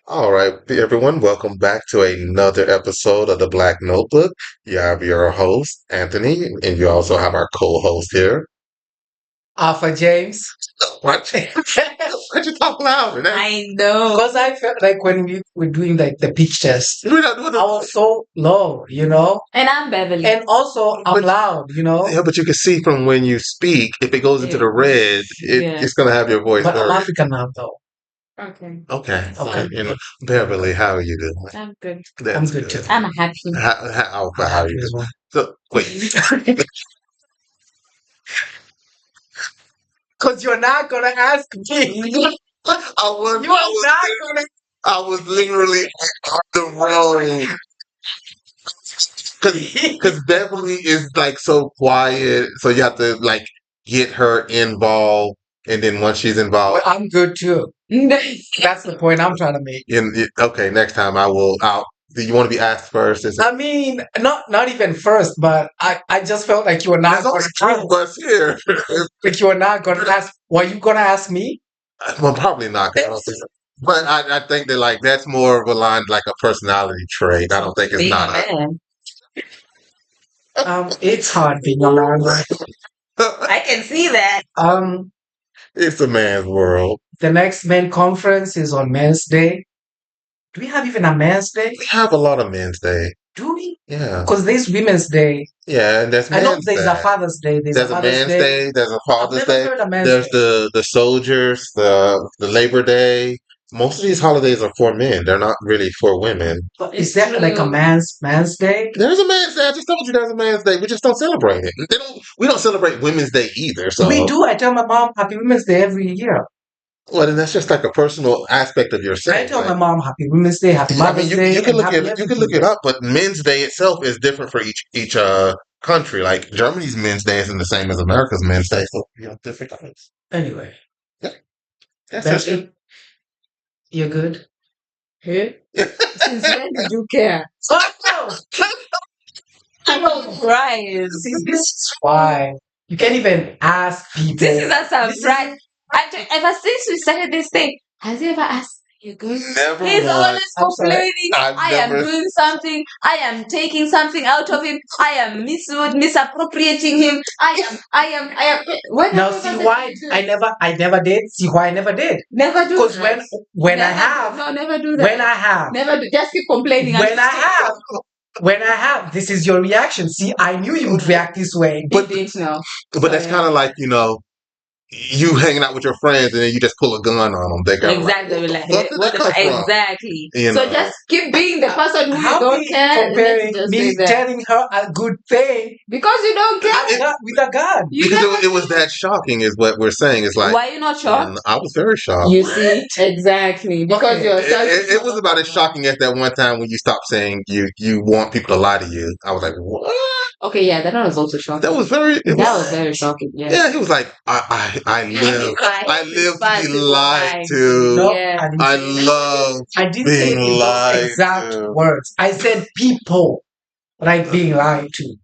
All right, everyone, welcome back to another episode of the Black Notebook. You have your host, Anthony, and you also have our co-host here. Alpha James. What? Why'd you talk louder? I know. Because I felt like when we were doing like the pitch test, We're not doing I was so low. And I'm Beverly. And also I'm loud. Yeah, but you can see from when you speak, if it goes into the red, Yeah. it's going to have your voice But I'm worse. African now though. Okay. Okay. Okay. Beverly, how are you doing? I'm good. That's I'm good too. I'm happy. How I'm are happy you as doing? well. So, wait. Because you're not gonna ask me. I was, You are not gonna. I was literally on the road. Because Beverly is like so quiet, so you have to like get her involved, and then once she's But involved, I'm good too. That's the point I'm trying to make. okay, next time I will. Do you want to be asked first? I mean, not even first, but I just felt like you were not There's only gonna three of us here. like you were not gonna ask. Were you gonna ask me? Well, probably not. 'Cause I don't think but I think that like that's more of a line like a personality trait. I don't think it's Being not a man. It's hard being a man. I can see that. It's a man's world. The next men conference is on Men's Day. Do we have even a Men's Day? We have a lot of men's day. Do we? Yeah. Because there's Women's Day. Yeah, and there's I know Man's there's Day. a Father's Day. There's a There's a Mother's Man's Day. Day. There's a I've Father's never Day. heard a Men's There's Day. the soldiers, the Labor Day. Most of these holidays are for men. They're not really for women. But is there like a man's day? There's a Man's Day. I just told you there's a Man's Day. We just don't celebrate it. They don't. We don't celebrate Women's Day either. So We do. I tell my mom Happy Women's Day every year. well, then that's just like a personal aspect of yourself. I tell Like, my mom Happy Women's Day, Happy I Mother's mean, you Day, can and look Happy it you can look everything. it up, but Men's Day itself is different for each country. Like Germany's Men's Day isn't the same as America's Men's Day, so you know different things. Anyway, Yeah, that's just Becky, you're good. Who? Since when did you care? Oh, I'm surprised. see, this is why you can't even ask people. This is a This is- surprise. Ever since we started this thing, has he ever asked, you good? never He's once. always I'm sorry. complaining. I've I am never- doing something. I am taking something out of him. I am misappropriating him. I am. When Now have see ever why said I never did. See why I never did. Never do Because that. when I Never- have No, never do that. when I have Never do. Just keep complaining. when I have this is your reaction. See, I knew you would react this way. But didn't know. But that's kind of like you hanging out with your friends and then you just pull a gun on them. They go Exactly. Like, Like, where the fuck did that come from? exactly. You So know. just keep being the person who you How don't be care. comparing Let's just me say that. telling her a good thing Because you don't care. with a gun? You Because never it was that shocking, is what we're saying. It's like Why are you not shocked? I was very shocked. You see, exactly. Because Okay. you're It was about as shocking as that one time when you stopped saying you want people to lie to you. I was like, what? Okay, yeah, that one was also shocking. That was very. That was very shocking. Yeah. Yeah, he was like, I live to be lied to. No, Yeah. I didn't I say that. love I didn't say it being in those lied exact to. words. I said people like being lied to.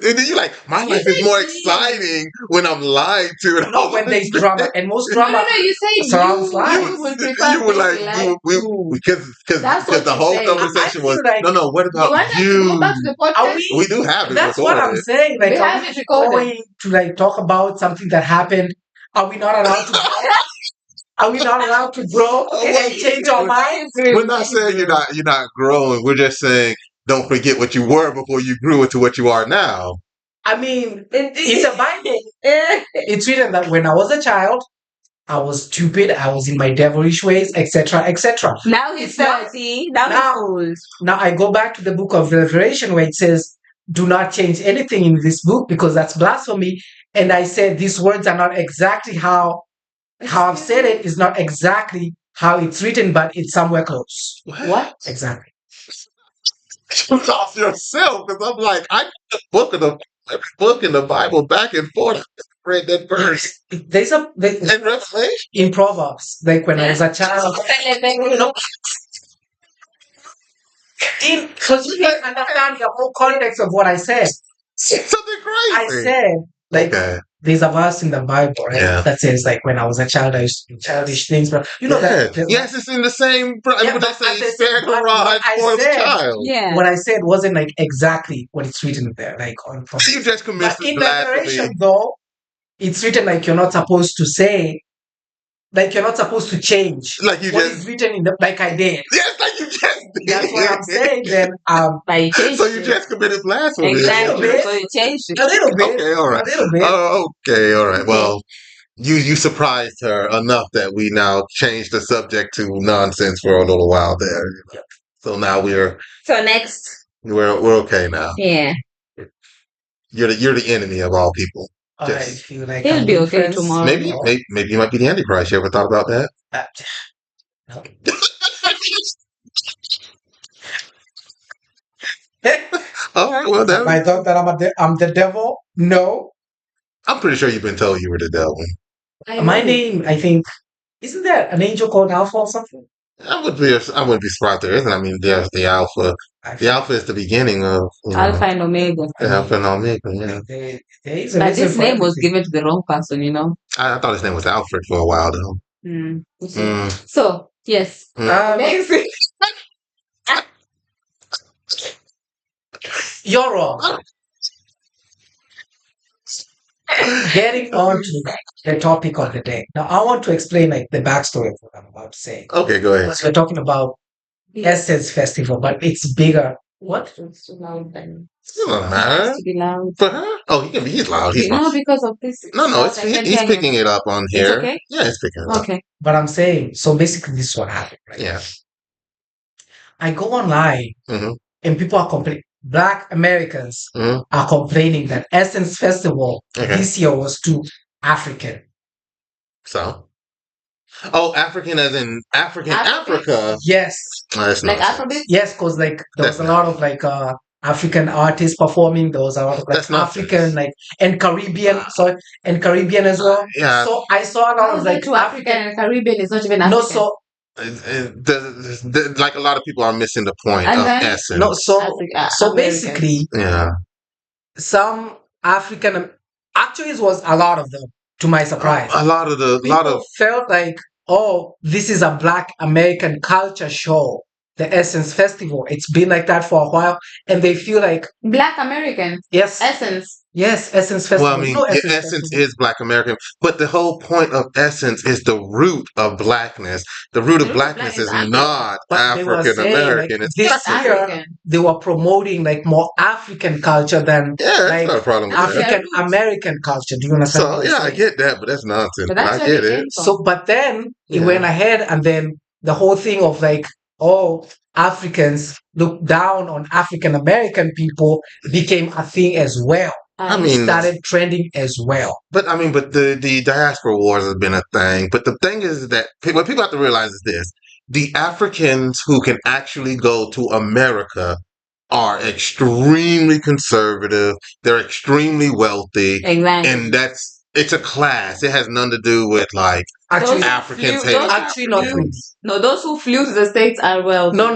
And then you're like, my life is more exciting when I'm lied to. And I No, was when like, there's drama, and most No, drama. you say surrounds lies. you would prefer you were being like, lied we to. because That's what the you whole say. conversation I was feel like- no. What You about want us to you? go back to the Are podcast? we? We do have it That's what I'm recorded. saying. Like, We are have we it recorded. going to like talk about something that happened? Are we not allowed to? Are we not allowed to grow and change our minds? We're not saying you're not growing. We're just saying don't forget what you were before you grew into what you are now. I mean, in the Bible, it's written that when I was a child, I was stupid, I was in my devilish ways, etc., etc. Now he's It's not- 30. Now now- he's old. Now I go back to the book of Revelation where it says, "Do not change anything in this book because that's blasphemy." And I said these words are not exactly how I've said it is not exactly how it's written, but it's somewhere close. What? Exactly. You lost yourself because I'm like, I got the every book in the Bible back and forth. I read that verse There's in Revelation. in Proverbs, like when I was a child, because you didn't understand the whole context of what I said. It's something crazy. I said, like, okay. there's a verse in the Bible, right? Yeah. That says like when I was a child, I used to do childish things, but you know Yeah. that. Yes, it's in the same. Yeah, But they but say spare the rod, spoil the child. Yeah. what I said wasn't like exactly what it's written there, like on from. You just But committed in blasphemy. Declaration, though, it's written like you're not supposed to say, like you're not supposed to change Like you what just. is written in the, like I did. Yes, like you just did. That's what I'm saying. Then But you changed So you it. just committed blasphemy. Exactly. bit. So you changed it. a little bit, Okay, all right. a little bit. Oh, okay, all right. Okay. Well, you surprised her enough that we now changed the subject to nonsense for a little while there. Yep. So now So next. we're okay now. Yeah. You're the enemy of all people. I Just feel like He'll I'm be good okay friends. tomorrow. maybe you might be the Antichrist. You ever thought about that? Uh, no. All right. Well, Have I thought that I'm the devil? No. I'm pretty sure you've been told you were the devil. My name, I think, isn't there an angel called Alpha or something? I wouldn't be surprised there isn't. I mean, there's the Alpha. The Alpha is the beginning of Alpha and Omega. the Alpha and Omega. Yeah. There is a But reason this for name was everything. given to the wrong person, you know. I thought his name was Alfred for a while though. You see. Mm. So yes. Next. You're wrong. Getting on to the topic of the day. Now, I want to explain like the backstory of what I'm about to say. Okay, go ahead. Because we're talking about Essence Festival, but it's bigger. What? It's too loud then. It doesn't It matter. has to be loud. For her? Oh, he's loud. He's No, because of this. no, sound, I can't he's hear picking him. it up on It's here. okay? Yeah, it's picking it up. Okay. But I'm saying, so basically, this is what happened, right? Yeah. I go online Mhm. and people are complaining. Black Americans Mhm. are complaining that Essence Festival Okay. this year was too African. So. Oh, African as in African Afrobeat? Africa. Yes, Oh, that's Like nonsense. Afrobeat? yes, because like there was That's a lot of like African artists performing. There was a lot of like That's nonsense. African like and Caribbean, and Caribbean as well. Yeah. So I saw a lot How of is like that to African and Caribbean? It's not even African. No, so Like a lot of people are missing the point And of then- essence. no, so American. basically, Yeah. some African actually it was a lot of them. To my surprise, A lot of people felt like, oh, this is a Black American culture show, the Essence Festival. It's been like that for a while, and they feel like, Black American. yes, Essence. yes, Essence Festival. Well, I mean, No Essence is Black American, but the whole point of Essence is the root of Blackness. The root of Blackness is not But they were African saying, like, American. It's this But year African. they were promoting like more African culture than yeah, that's like not a problem with that. African American culture. Do you understand? So what I'm yeah, I saying? get that, but that's nonsense. But But that's I where get they it. came from. So, but then it Yeah. went ahead, and then the whole thing of like, oh, Africans look down on African American people became a thing as well. I It mean, started trending as well. but I mean, but the diaspora wars has been a thing. But the thing is that what people have to realize is this: the Africans who can actually go to America are extremely conservative. They're extremely wealthy, Exactly. and it's a class. It has nothing to do with like Actually, Africans flew- hating those- actually not really. Africans. No, those who flew to the States are well. No.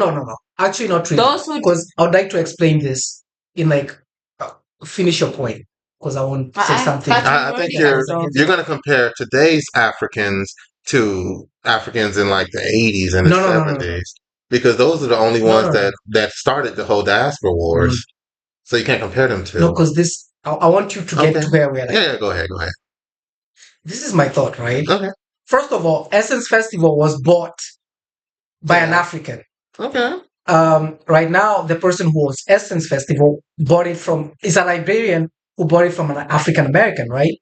Actually, not really. Those who Because I would like to explain this in like finish your point, because I want to say something. I think you're going to compare today's Africans to Africans in like the 80s and the No. 70s because those are the only ones that started the whole diaspora wars. So you can't compare them to. No, because this I want you to get to where we're like. Yeah, go ahead. This is my thought, right? Okay. First of all, Essence Festival was bought by an African. Okay. Right now, the person who owns Essence Festival bought it from is a Liberian who bought it from an African American, right?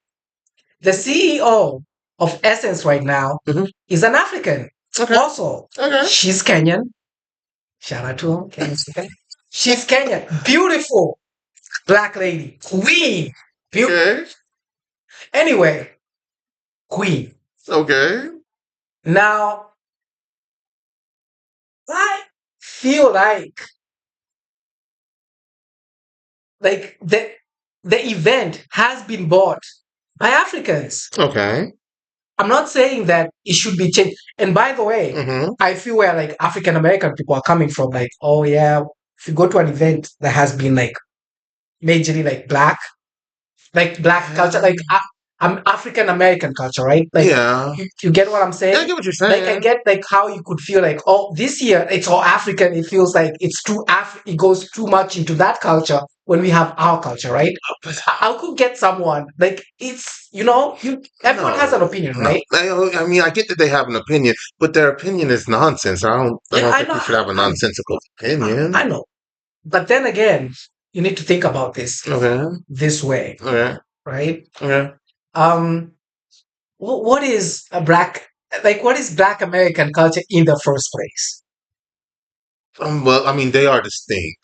The CEO of Essence right now is an African. Okay. Also, she's Kenyan. Shout out to her. She's Kenyan. Beautiful Black lady. Queen. Okay. Anyway, Queen. Okay. Now, I feel like the event has been bought by Africans. Okay. I'm not saying that it should be changed. And by the way, I feel where like African American people are coming from, like, oh yeah, if you go to an event that has been like majorly like black culture, like African American culture, right? Like, Yeah. you get what I'm saying? Yeah, I get what you're Like, I saying. get like how you could feel like, oh, this year it's all African. It feels like it's too it goes too much into that culture when we have our culture, right? I could get someone like it's everyone has an opinion, right? I mean, I get that they have an opinion, but their opinion is nonsense. I don't think know. you should have a nonsensical opinion. I know, but then again, you need to think about this Okay. this way, Okay. right? Okay. What is a what is Black American culture in the first place? Well, I mean, they are distinct.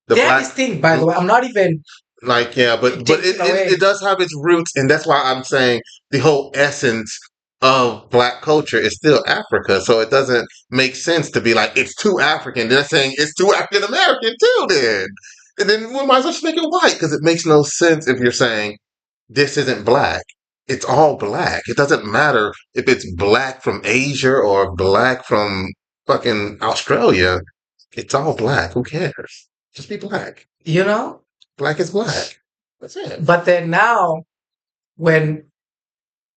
The They are black, distinct, by the way. I'm not even like, yeah, but takes it, it it away. it does have its roots, and that's why I'm saying the whole essence of black culture is still Africa. So it doesn't make sense to be like it's too African. They're saying it's too African American too. Then, and then we might as well just make it white because it makes no sense if you're saying this isn't black. It's all black. It doesn't matter if it's black from Asia or black from fucking Australia. It's all black. Who cares? Just be black. You know? Black is black. That's it. But then now, when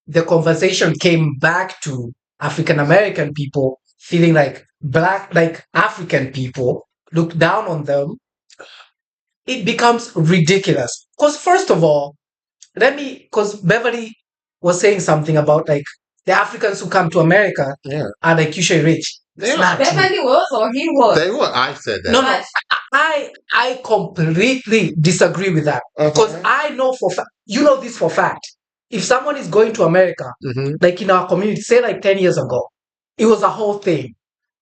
the conversation came back to African American people feeling like African people look down on them, it becomes ridiculous. Because first of all, because Beverly was saying something about like the Africans who come to America Yeah. are like usually rich. They It's are. not true. Beverly was or he was? They were. I said that. No, I completely disagree with that because I know this for fact. If someone is going to America, like in our community, say like 10 years ago, it was a whole thing.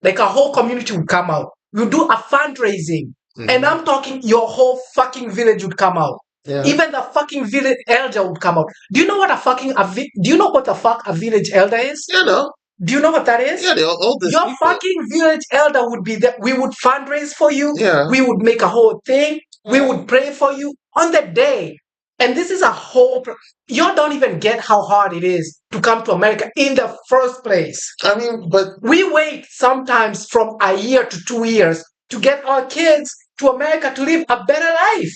Like a whole community would come out. You do a fundraising, and I'm talking your whole fucking village would come out. Yeah. Even the fucking village elder would come out. Do you know what the fuck a village elder is? You know. Do you know what that is? Yeah, the oldest Your people. fucking village elder would be there. We would fundraise for you. Yeah. We would make a whole thing. We would pray for you on the day. And this is a whole. You don't even get how hard it is to come to America in the first place. I mean, but We wait sometimes from a year to 2 years to get our kids to America to live a better life.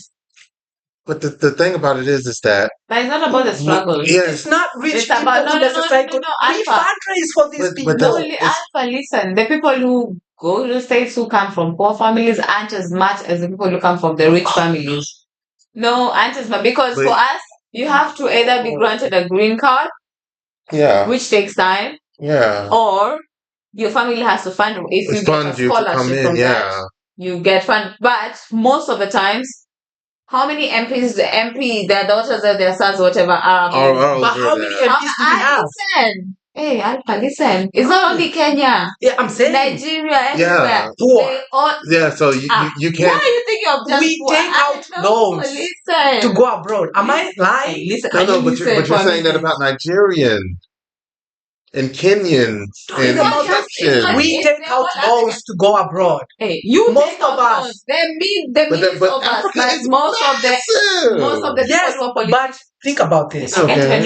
But the thing about it is that But it's not about the struggle. yes, It's not rich It's people about who necessarily we Alpha. fundraise for these But people. the- Only Alpha, listen, the people who go to the States who come from poor families aren't as much as the people who come from the rich families. No, aren't as much. Because But- for us, you have to either be granted a green card, yeah, which takes time, yeah. or your family has to fund. If you get a Fund you to come scholarship in, from yeah. that, you get fund. But most of the times, how many their daughters or their sons, whatever, are Or But how many MPs do we have? Listen. Hey, Alpha, listen. It's not only Kenya. Yeah, I'm saying Nigeria, everywhere. Yeah. poor. They all, Yeah, so you why can't. are you thinking of just We poor? take out loans Listen. to go abroad. Am I lying? Hey, listen. No, you but you're saying that about Nigerian and Kenyans and It's about just- Egyptians. We take out loans to go abroad. Hey, you Most take out of us. loans. The But millions of us, Africa but is most of the Yes, people who are politicians. but think about this. Okay.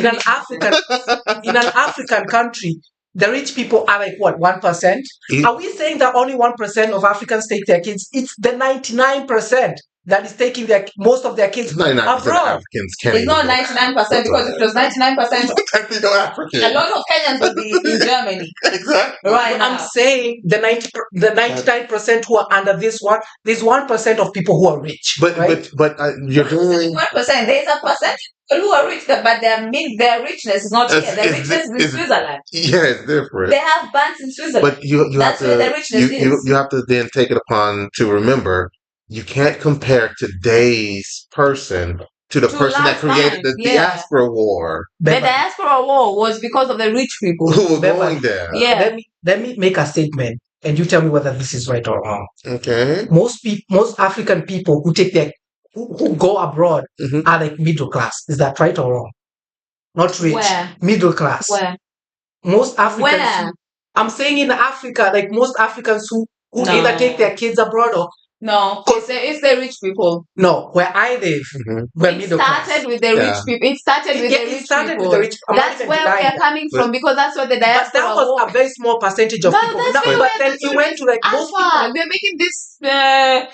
In an African country, the rich people are like what, 1%? Are we saying that only 1% of Africans take their kids? It's the 99% that is taking most of their kids 99% of abroad. Africans can't. It's not 99% because if it was 99%, Technically no African. a lot of Kenyans would be in Germany Exactly. right I'm now. saying the 99% who are under this one, there's 1% of people who are rich. Right? But you're doing 1%. There's a percentage of people who are rich, but their richness is not here. Their richness is in Switzerland. Yeah, it's different. They have banks in Switzerland. But you That's have where to the richness is. you have to then take it upon to remember you can't compare today's person to the To person that last created time, the yeah. diaspora war The diaspora war was because of the rich people. who were Beverly. going there. Yeah. Let me make a statement, and you tell me whether this is right or wrong. Okay. Most African people who go abroad Mhm. are like middle class. Is that right or wrong? Not rich. Where? Middle class. Where? Most Africans. Where? I'm saying in Africa, like most Africans who No. either take their kids abroad or No, it's the rich people. No, where I live, Mhm. we're It middle class. started with the rich Yeah. people. It started with Yeah, the it rich started people. with the rich. I'm not That's even where we denying are that. coming But- from because that's where the But diaspora that was was. a very small percentage of But people. that's No, where but we're, then that's it what went to like most people. Alpha. We're making this Yeah,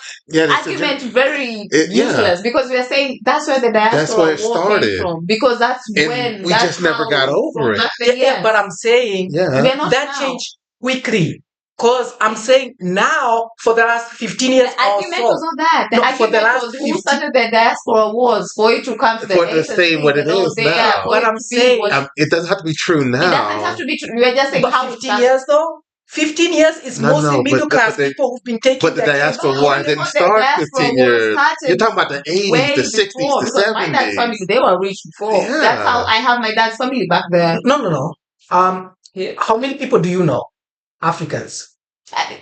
that's a argument gen- very yeah. useless because we are saying that's where the That's diaspora where it war came started. from because that's And when we that's just never how, got over from it. back Yeah, then, yeah, but I'm saying Yeah. we're not that now. changed quickly. Because I'm saying now, for the last 15 years The or argument so, was not that. The No, for the argument last was who 50 started the diaspora wars for it to come to the For it to latest stay thing what it and all is there, now. for But it I'm to be saying- what It doesn't have to be true it doesn't now. have to be true. We're just saying but how it 15 started. years though? 15 years is No, mostly no, middle class they- people who've been taking But the their kids. diaspora No, war because didn't the start diaspora 15 war years. started You're talking about the 80s, way the 60s, before, the because my dad's 70s. family, they were rich before. That's how Yeah. I have my dad's family back there. No. How many people do you know? Africans.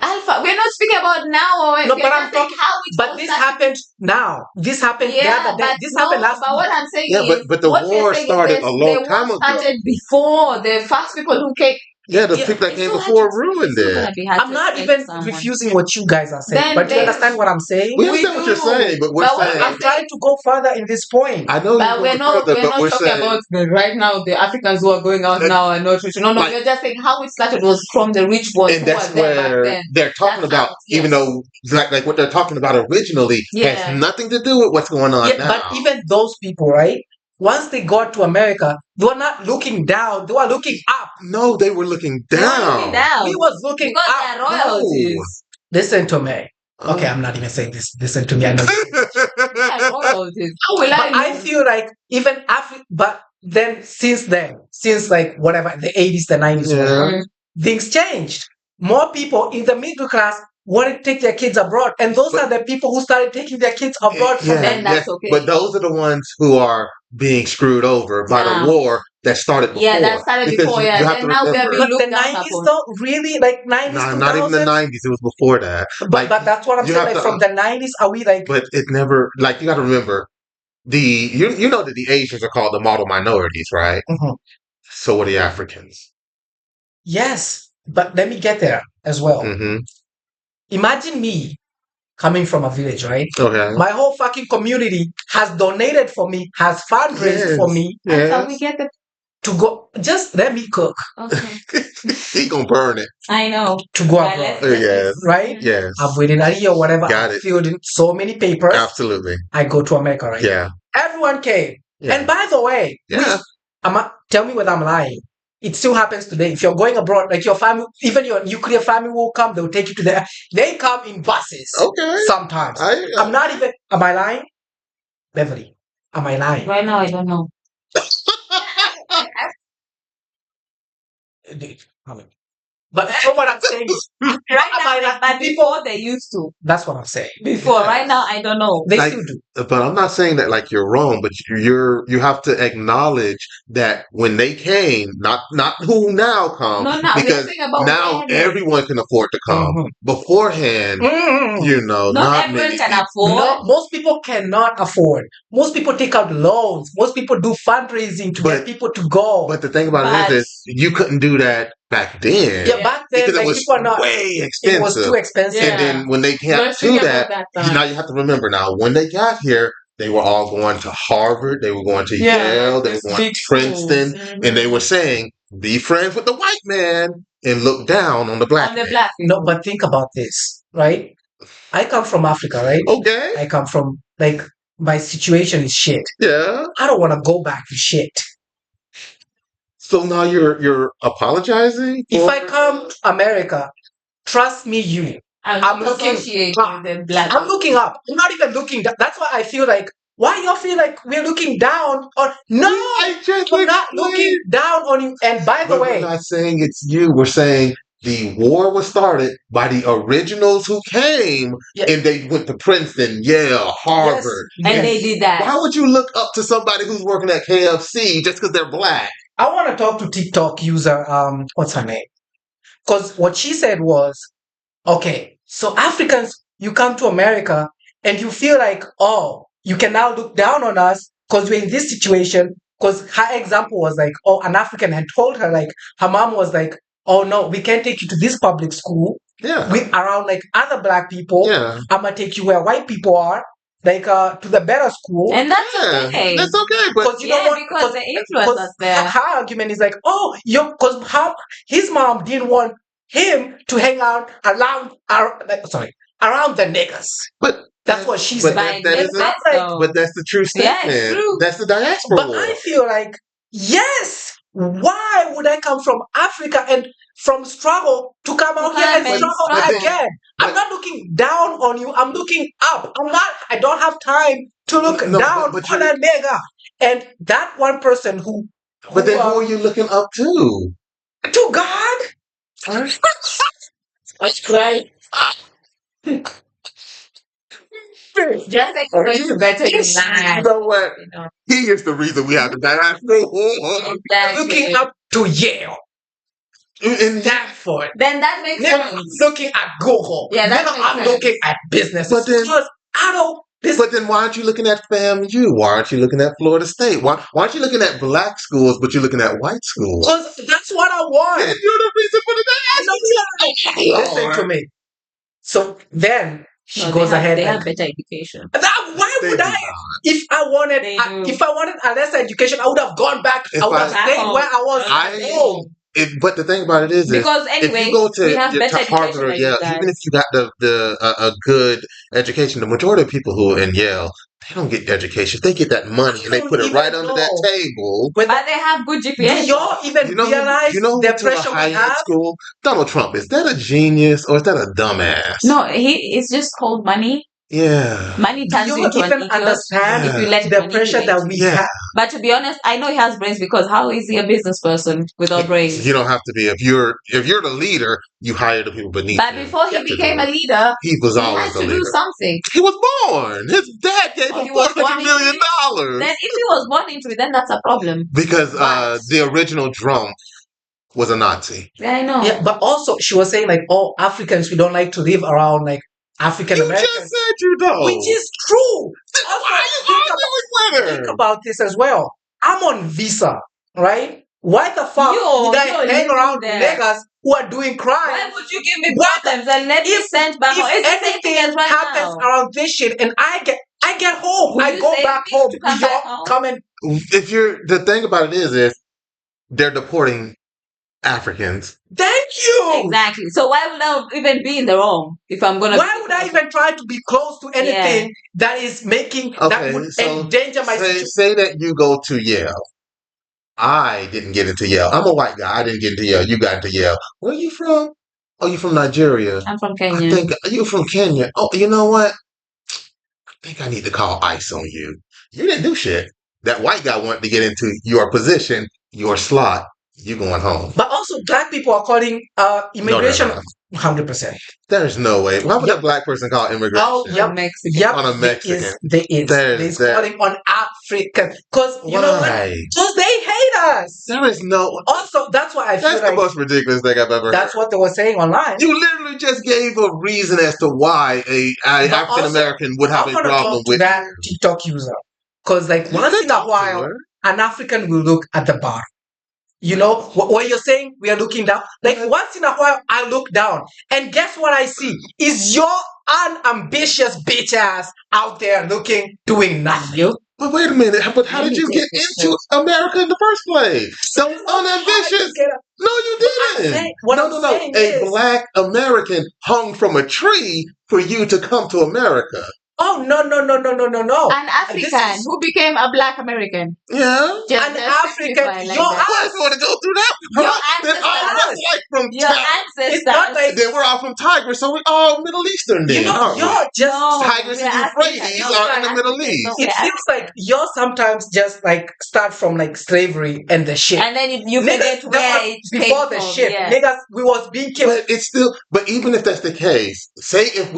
Alpha, we're not speaking about now. Or No, we're but just I'm saying talking. how it But all this started. happened now. This happened the Yeah, other day. but This no, happened last but week. what I'm saying Yeah, is, but the what we're war saying started is a the long war time ago. started before the first people who came. Yeah, the Yeah, people that It's came so hard before to- ruined it's so it. gonna be hard I'm to not explain even to someone. refusing what you guys are saying. Then But do you they- understand what I'm saying? We understand what you're do. saying, but we're But what saying. we're I'm trying to go further in this point. I know But you're we're going not further, we're but not we're talking saying. about the right now the Africans who are going out now and not rich. No, Like- we're just saying how it started was from the rich ones And who that's were there back where then. they're talking That's about, how- even yes. though like what they're talking about originally Yeah. has nothing to do with what's going on Yeah, now. but even those people, right? Once they got to America, they were not looking down. They were looking up. No, they were looking They down. were looking down. We was looking Because up. they are royalties. Listen to me. Oh. Okay, I'm not even saying this. Listen to me. I know. They are royalties. How will But I know? feel like even Africa, but then, since like whatever, the 80s, the 90s, Yeah. whatever, things changed. More people in the middle class wanted to take their kids abroad. And those But- are the people who started taking their kids abroad from Yeah, Then them. that's okay. But those are the ones who are being screwed over by Now. the war that started before. Yeah, that started Because before. you Yeah, have then to now we are remember. being But the looked down 90s upon. though, really? Like 90s, Nah, 2000s? not even the 90s. It was before that. But that's what I'm you saying. have Like to- from the 90s, are we like? But it never, like, you got to remember, you know that the Asians are called the model minorities, right? Mhm. So are the Africans. Yes, but let me get there as well. Mm-hmm. Imagine me coming from a village, right? Okay. My whole fucking community has donated for me, has fundraised for me That's how we Yes. get the. to go. Just let me cook Okay. He gonna burn it. I know. to go Right, abroad, Yes. right? Yes. I've waited a year or whatever. Got I've it. filled in so many papers. Absolutely. I go to America, right? Yeah. Everyone came. Yeah. And by the way, Yeah. tell me whether I'm lying. It still happens today. If you're going abroad, like your family, even your nuclear family will come, they'll take you to there. They come in buses Okay. sometimes. I- I'm not even, am I lying? Beverly, am I lying? Right now, I don't know. But what I'm saying is, Right Am I now, like but people- before they used to. that's what I'm saying. Before, Yeah. right now, I don't know. They Like- still do. But I'm not saying that like you're wrong, but you have to acknowledge that when they came, not who now come, No, no, we're because saying about now when. everyone can afford to come. Mhm. Beforehand, Mhm. you know, Not not everyone many can people. afford. No, most people cannot afford. Most people take out loans. Most people do fundraising to get But- people to go. But the thing about But- it is you couldn't do that back then. yeah, back then, Because like it was people are not. way It expensive. was too expensive. Yeah. And then when they We're got to speaking that, about that time. now you have to remember now, when they got here, they were all going to Harvard, they were going to Yeah, Yale, they were these going to big Princeton, schools. and they were saying, be friends with the white man and look down on the black On the man. black No, people. but think about this, right? I come from Africa, right? Okay. I come from, like, my situation is shit. Yeah. I don't want to go back to shit. So now you're apologizing? If for- I come to America, trust me, I'm I'm not looking associated up. with the black I'm looking up. I'm not even looking down. That's why I feel like, why y'all feel like we're looking down on, no, I just I'm not explained. looking down on you. And by the But way, we're not saying it's you. We're saying the war was started by the originals who came, Yeah. and they went to Princeton, Yale, Harvard. And yes. they did that. Why would you look up to somebody who's working at KFC just because they're black? I want to talk to TikTok user, what's her name? Because what she said was, okay, so Africans, you come to America and you feel like, oh, you can now look down on us because we're in this situation. Because her example was like, oh, an African had told her, like, her mom was like, oh no, we can't take you to this public school Yeah. with around like other black people. Yeah. I'm gonna take you where white people are, like to the better school. And that's Yeah. okay. That's okay. But Because you don't Yeah, want because the influence is there. her argument is like, oh, because his mom didn't want him to hang out around around the niggas. but That's what she but said. that But it isn't. makes sense, though. But that's the true Yeah, statement. it's true. That's the diaspora But war. I feel like, yes, why would I come from Africa and from struggle to come out here and come and struggle struggle. again? I'm not looking down on you. I'm looking up. I don't have time to look No, down but on a nigga. And that one person who But then who are you looking up to? to God. That's right. Just like going to better your You life. know what? You know. He is the reason we have the diaspora war. Exactly. Looking up to Yale, And Stanford. Then that makes Nigga, I'm sense. looking at Google. Yeah, that Nigga, makes I'm sense. looking at business. But then- Because I don't. But then why aren't you looking at FAMU? Why aren't you looking at Florida State? Why aren't you looking at black schools, but you're looking at white schools? Because that's what I want. And you're the reason for the diaspora. Listen to me. So then she No, goes ahead they and have better education. why They would do I? not. If I wanted, They do. if I wanted a lesser education, I would have gone back. If I would have I- stayed where I was I- at home. But the thing about it is, Because if anyway, you go to, we have better Harvard or education than Yale, you guys. even if you got a good education, the majority of people who are in Yale, they don't get education. They get that money and they put it right under that table. But But they have good do GPA. y'all even realize you know who the went to a pressure we high ed have? school? Donald Trump. Is that a genius or is that a dumbass? No, it's just called money. Yeah. Money Do turns you you into an even idiot understand if you let it the manipulate pressure that you. we Yeah. have? But to be honest, I know he has brains because how is he a business person without brains? You don't have to be. If you're the leader, you hire the people beneath But you. before he to do became a it. leader, He was he always has the to leader. do something. He was born. His dad gave Oh, him he was born $400 million. Then if he was born into it, then that's a problem. Because But- the original drum was a Nazi. Yeah, I know. Yeah, but also she was saying like, oh, Africans, we don't like to live around like African You Americans, just said you don't. which is true. Then Also, why are you arguing with think her? about this as well. I'm on visa, right? Why the fuck Yo, would I you're hang living around there. niggas who are doing crime? Why would you give me What problems and let me if- send back home? If It's the same thing anything as right happens now. around this shit and I get home, Will I you go save back me home. to come Will back y'all home? come and If you're the thing about it is they're deporting Africans. thank you. Exactly. So why would I even be in the wrong if I'm gonna? Why would I even try to be close to anything that is making that Okay, would so endanger my situation? say that you go to Yale. I didn't get into Yale. I'm a white guy. I didn't get into Yale. You got into Yale. Where are you from? Oh, you from Nigeria. I'm from I Kenya. think you from Kenya. Oh, you know what? I think I need to call ICE on you. You didn't do shit. That white guy wanted to get into your position, your slot. You going home. But also, black people are calling immigration 100%. There's no way. Why would Yep. a black person call immigration? Oh, yep. Mexican. Yep, On a Mexican. There is. There's They're calling on African. Because, you know what? Why? Because they hate us. There is no. Also, that's why I feel That's the like most ridiculous thing I've ever that's heard. what they were saying online. You literally just gave a reason as to why a But African American would have I a want to problem talk to with that you. TikTok user. Because, like, You once could in a talk to while, her. an African will look at the bar. You know, what you're saying, we are looking down. Like, once in a while, I look down. And guess what I see? Is your unambitious bitch ass out there doing nothing. But wait a minute. But how Let did me you take get this into America in the first place? So unambitious. No, you didn't. What No, I'm no, no. saying A is- black American hung from a tree for you to come to America. Oh, no. An This African is- who became a black American. Yeah. Just An just African, simplify like your that. Why do you want to go through that? Your Then all of us ancestors. like from Your It's not ancestors. like then we're all from Tiger, so we all Middle Eastern then, you know, aren't we? you're just No, Tigers we're and African. Euphrates No, are we're in the Middle African. East. No, it we're feels like you're sometimes just like start from like slavery and the shit. And then you Niggas, forget that where was it came before the from. shit. Yeah. Niggas, we was being killed. But it's still. But even if that's the case, say if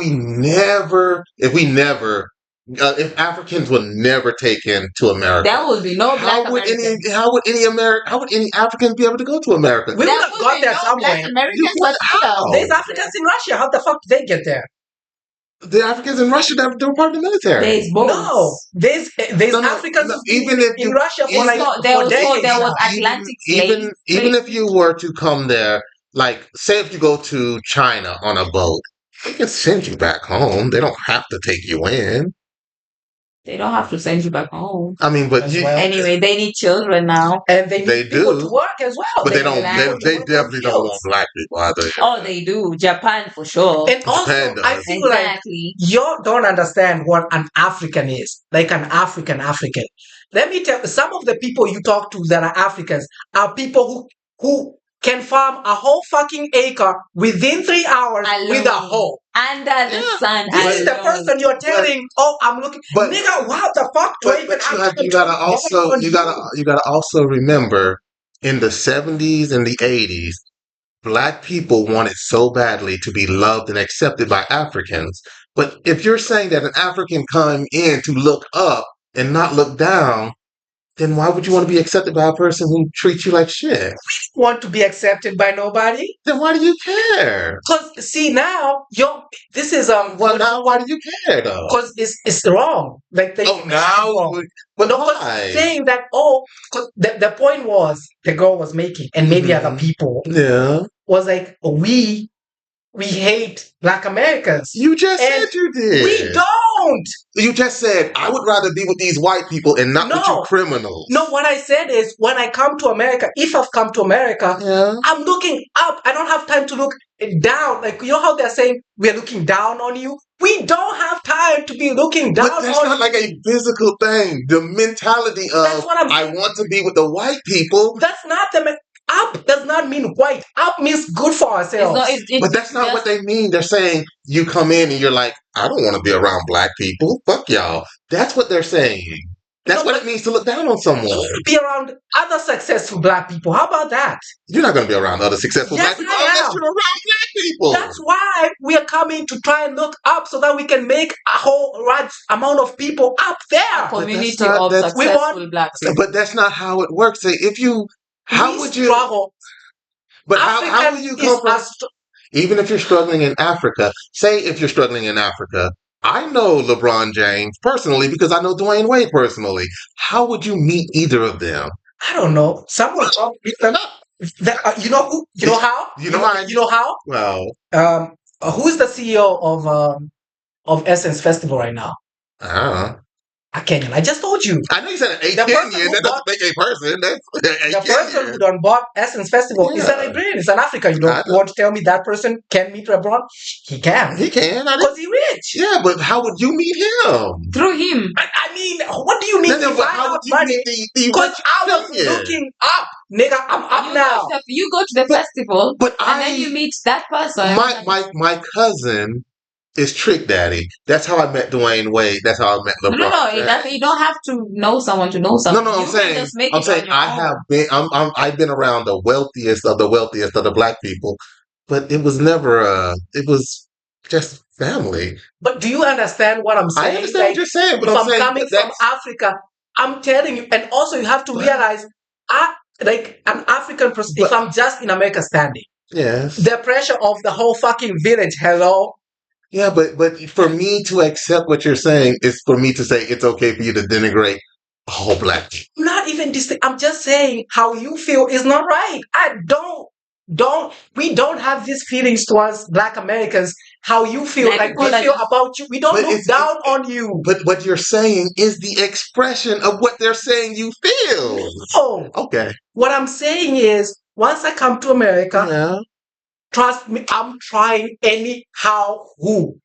Africans were never taken to America, There would be no black how would Americans. how would any African be able to go to America? We There would have would got be there no somewhere. black Americans, You but would- how? There's Africans in Russia. How the fuck did they get there? The Africans in Russia, they were part of the military. there's both. No, there's No, no, Africans no, who've been even if in you- Russia for even like So there for was decades there was now. Atlantic even slaves. if you were to come there like, say if you go to China on a boat, they can send you back home. They don't have to take you in. They don't have to send you back home. I mean, but As you, well. Anyway, they need children now. And they they need people do, to work as well. but they need don't. Exactly. people to They work in definitely don't want fields. black people either. Oh, they do. Japan for sure. And also, Japan I does. feel like Exactly. you don't understand what an African is, like an African. Let me tell some of the people you talk to that are Africans are people who can farm a whole fucking acre within 3 hours with a Alone. hoe. Under the Yeah, sun. This is the alone. person you're telling, oh, I'm looking. but- Nigga, what the fuck do I even but have time you to gotta get also on you gotta also remember in the 70s and the 80s, black people wanted so badly to be loved and accepted by Africans. But if you're saying that an African come in to look up and not look down, then why would you want to be accepted by a person who treats you like shit? Want to be accepted by nobody? Then why do you care? Because see now, this is Well, now why do you care though? because it's wrong. Like they Oh, now, but no, 'cause why? saying that 'cause the point was the girl was making, and maybe other Mhm. people Yeah, was like we hate Black Americans. you just And said you did. We don't. You just said I would rather be with these white people and not with you No. criminals. No, what I said is when I come to America, if I've come to America, Yeah. I'm looking up. I don't have time to look down. Like, you know how they're saying we're looking down on you? We don't have time to be looking down But that's on not you. like a physical thing. The mentality That's of what I'm I saying. want to be with the white people. That's not up does not mean white. Up means good for It's ourselves. not, it's But that's not just- what they mean. They're saying you come in and you're like, I don't want to be around black people. Fuck y'all. That's what they're saying. That's No, what but- it means to look down on someone. Be around other successful Black people. How about that? You're not going to be around other successful Yes, black people I unless am. you're around black people. That's why we are coming to try and look up so that we can make a whole large amount of people up there. community not- of that's- successful black people. But that's not how it works. Say, if you, how We would you? struggle? But how will African you is come from? a Even if you're struggling in Africa, say if you're struggling in Africa, I know LeBron James personally because I know Dwayne Wade personally. How would you meet either of them? I don't know. Someone probably you know who? You know how? You know how? You know how? Well, Who's the CEO of Essence Festival right now? I don't know. A Kenyan. I just told you. I know you said a The person Kenyan. who That bought- doesn't make a person. That's a The person Kenyan. who done bought Essence Festival is a Yeah. Liberian. It's an African. You I don't know. want to tell me that person can meet LeBron? He can. He can. I didn't- Because he rich. Yeah, but how would you meet him? Through him. I mean, what do you mean? No, If but I how have would you money? meet the Because rich I was Kenyan? looking up, nigga. I'm up now. You go to the festival, But and then you meet that person. my cousin is Trick Daddy. That's how I met Dwayne Wade. That's how I met LeBron. You don't have to know someone to know someone. No, You I'm can saying, just make I'm it saying on your I own. have been, I've been around the wealthiest of the black people, but it was never, it was just family. But do you understand what I'm saying? I understand what you're saying, but if I'm I'm saying coming from Africa, I'm telling you, and also you have to realize, like an African person, if I'm just in America standing, yes, the pressure of the whole fucking village, hello. yeah, but for me to accept what you're saying is for me to say it's okay for you to denigrate all black people. Not even this. I'm just saying how you feel is not right. We don't have these feelings towards Black Americans. How you feel, Like like we people that feel just- about you. We don't But look it's- down on you. But what you're saying is the expression of what they're saying you feel. Oh, Okay. what I'm saying is, once I come to America, Yeah. trust me, I'm trying anyhow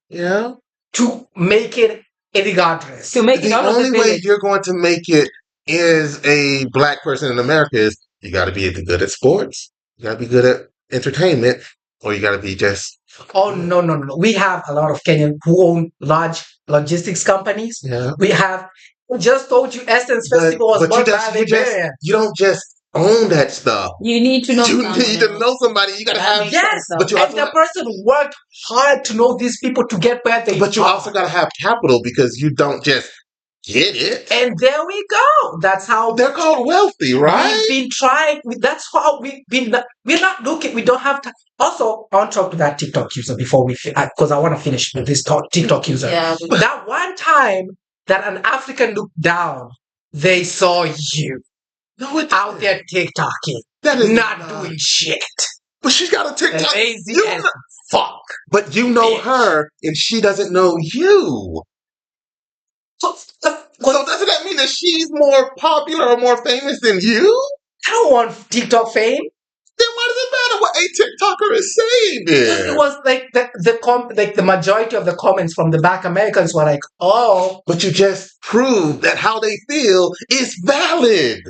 Yeah. to make it regardless. To make it The out of the only way village. you're going to make it is a black person in America is you got to be either good at sports, you got to be good at entertainment, or you got to be just. Oh, no. We have a lot of Kenyans who own large logistics companies. Yeah. We have, I just told you, Essence Festival was bought by a Liberian. you don't just own that stuff. You need to know You someone need to else. know somebody. You got to That have. makes Yes, sense, though. but you and also the person worked hard to know these people to get where they But you are. also got to have capital because you don't just get it. And there we go. That's how They're called wealthy, right? we've been trying. That's how we've been. We're not looking. We don't have time. Also, I want to talk to that TikTok user before we, because I want to finish with this TikTok user. Yeah. That one time that an African looked down, they saw you No, it out there TikToking, That is not doing shit. But she's got a TikTok. Lazy You as know- fuck. but you know Bitch. her, and she doesn't know you. So, So doesn't that mean that she's more popular or more famous than you? I don't want TikTok fame. Then why does it matter what a TikToker is saying Because then? it was like the majority of the comments from the Black Americans were like, "Oh," But you just proved that how they feel is valid.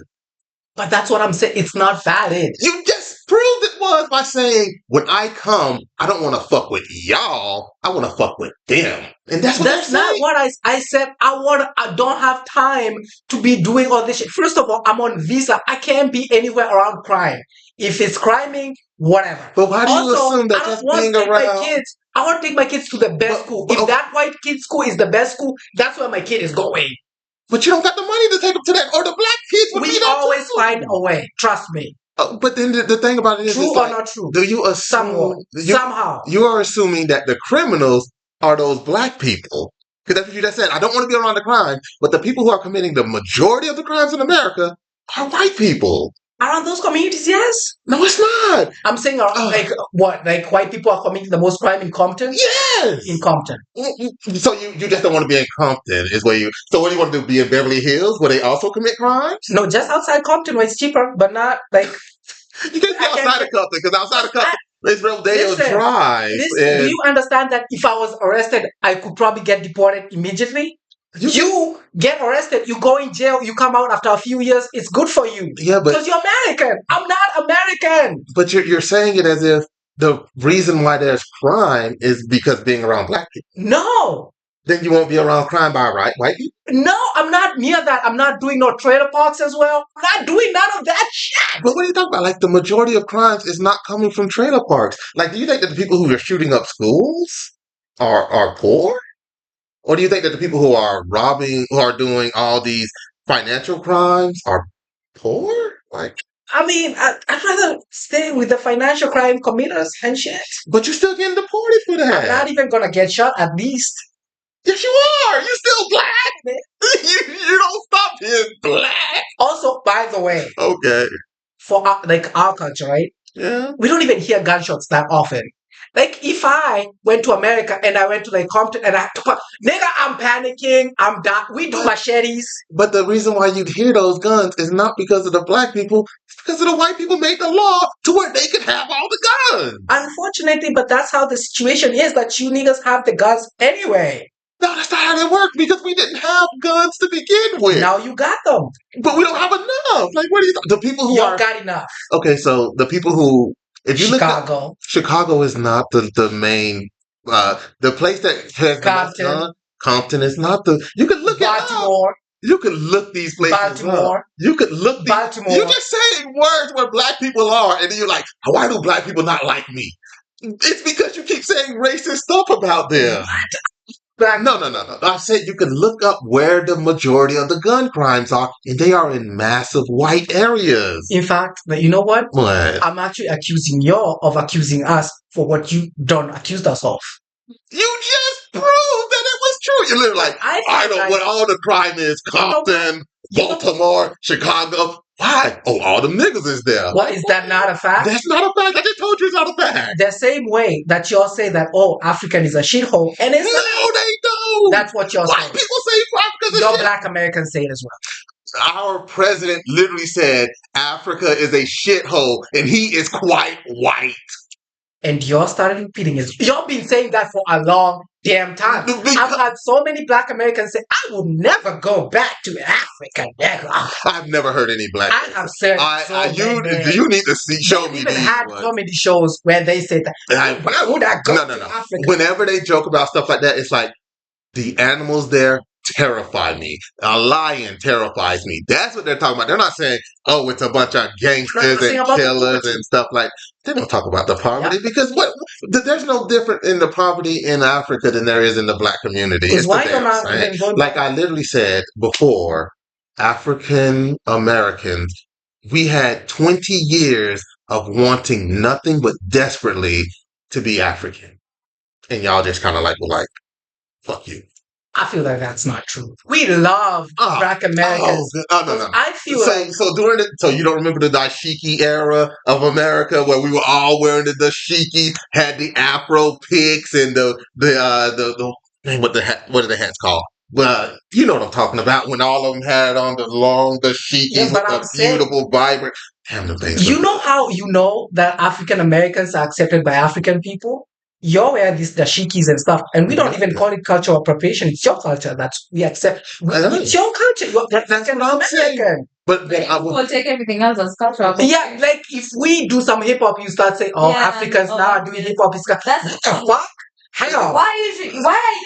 but that's what I'm saying. It's not valid. You just proved it was by saying, when I come, I don't want to fuck with y'all. I want to fuck with them. And that's what That's they're not saying. what I said. I don't have time to be doing all this shit. First of all, I'm on visa. I can't be anywhere around crime. If it's criming, whatever. But why do you Also, assume that I just don't want being to take my around? kids. I want to take my kids to the best But- school. but- If that white kid school is the best school, that's where my kid is going. But you don't got the money to take them to that. Or the black kids would be We there always too. find a way. Trust me. But then the thing about it is, True it's or like, not true? do you assume Somewhat. Somehow. you are assuming that the criminals are those black people? Because that's what you just said. I don't want to be around the crime, but the people who are committing the majority of the crimes in America are white people. Around those communities, yes. No, it's not. I'm saying like what? Like white people are committing the most crime in Compton? Yes. In Compton. So you just don't want to be in Compton, is where you. So what do you want to do? Be in Beverly Hills, where they also commit crimes? No, just outside Compton where it's cheaper, but not like You can't be I can't outside get- of Compton, because outside of Compton, it's Rodeo Listen, Drive. listen, and do you understand that if I was arrested, I could probably get deported immediately? You get arrested, you go in jail, you come out after a few years, it's good for you. Yeah, but Because you're American. I'm not American. you're saying it as if the reason why there's crime is because being around black people. No. Then you won't be around crime by white people. No, I'm not near that. I'm not doing no trailer parks as well. I'm not doing none of that shit. But what are you talking about? Like, the majority of crimes is not coming from trailer parks. Like, do you think that the people who are shooting up schools are poor? Or do you think that the people who are robbing, who are doing all these financial crimes are poor? Like, I mean, I'd rather stay with the financial crime committers and shit. but you're still getting deported for I'm that. not even gonna get shot at least. Yes, you are. You're still black. you don't stop being black. Also, by the way, Okay. for like our culture, right? Yeah. We don't even hear gunshots that often. Like if I went to America and I went to like Compton and I nigga, I'm panicking, I'm dying. We do machetes. But the reason why you'd hear those guns is not because of the black people, it's because of the white people made the law to where they could have all the guns. Unfortunately, but that's how the situation is, that you niggas have the guns anyway. No, that's not how that worked, because we didn't have guns to begin with. Now you got them. But we don't have enough. Like, what are you the people who You are got enough. okay? So the people who, if you look at Chicago. Chicago, is not the main the place that has the most Compton. gun. Compton is not the. You can look at Baltimore. You could look these places Baltimore. up. You could look these. Baltimore. You're just saying words where black people are, and then you're like, why do black people not like me? It's because you keep saying racist stuff about them. No. I said you can look up where the majority of the gun crimes are, and they are in massive white areas. In fact, you know what? What? I'm actually accusing you of accusing us for what you done accused us of. You just proved that it was true. You're literally like, I know what all the crime is. Compton, Baltimore, Chicago. Why? Oh, all them niggas is there. What, is that not a fact? That's not a fact. I just told you it's not a fact. The same way that y'all say that, oh, African is a shithole. And it's No, they don't. That's what y'all White say. people say Africa's a Your shit. black Americans say it as well. Our president literally said Africa is a shithole, and he is quite white. And y'all started repeating it. Y'all been saying that for a long damn time. I've had so many black Americans say, I will never go back to Africa, nigga. I've never heard any black. I have said you need to show me They've even these had ones. comedy shows where they say that. Why would I go to Africa? Whenever they joke about stuff like that, it's like the animals there terrify me. A lion terrifies me. That's what they're talking about. They're not saying, oh, it's a bunch of gangsters and killers and stuff like. They don't talk about the poverty because there's no different in the poverty in Africa than there is in the black community. It's why the you're damn not same. even Like I literally said before, African Americans, we had 20 years of wanting nothing but desperately to be African. And y'all just kind of like were like, fuck you. I feel like that's not true. We love Black Americans. No. I feel So, like so you don't remember the dashiki era of America where we were all wearing the dashiki, had the Afro picks and what are the hats called? But you know what I'm talking about when all of them had on the long dashikis yeah, with but the I'm saying, beautiful, vibrant. Damn, the things you look know good. how you know that African Americans are accepted by African people? You wear these dashikis and stuff, and we don't even call it cultural appropriation. It's your culture that we accept. It's your culture. You're That's African what I'm saying. American. But People take everything else as cultural. Yeah, like if we do some hip hop, you start saying, "Oh, Yeah, Africans oh, now are doing hip hop." That's What the fuck? How? why are you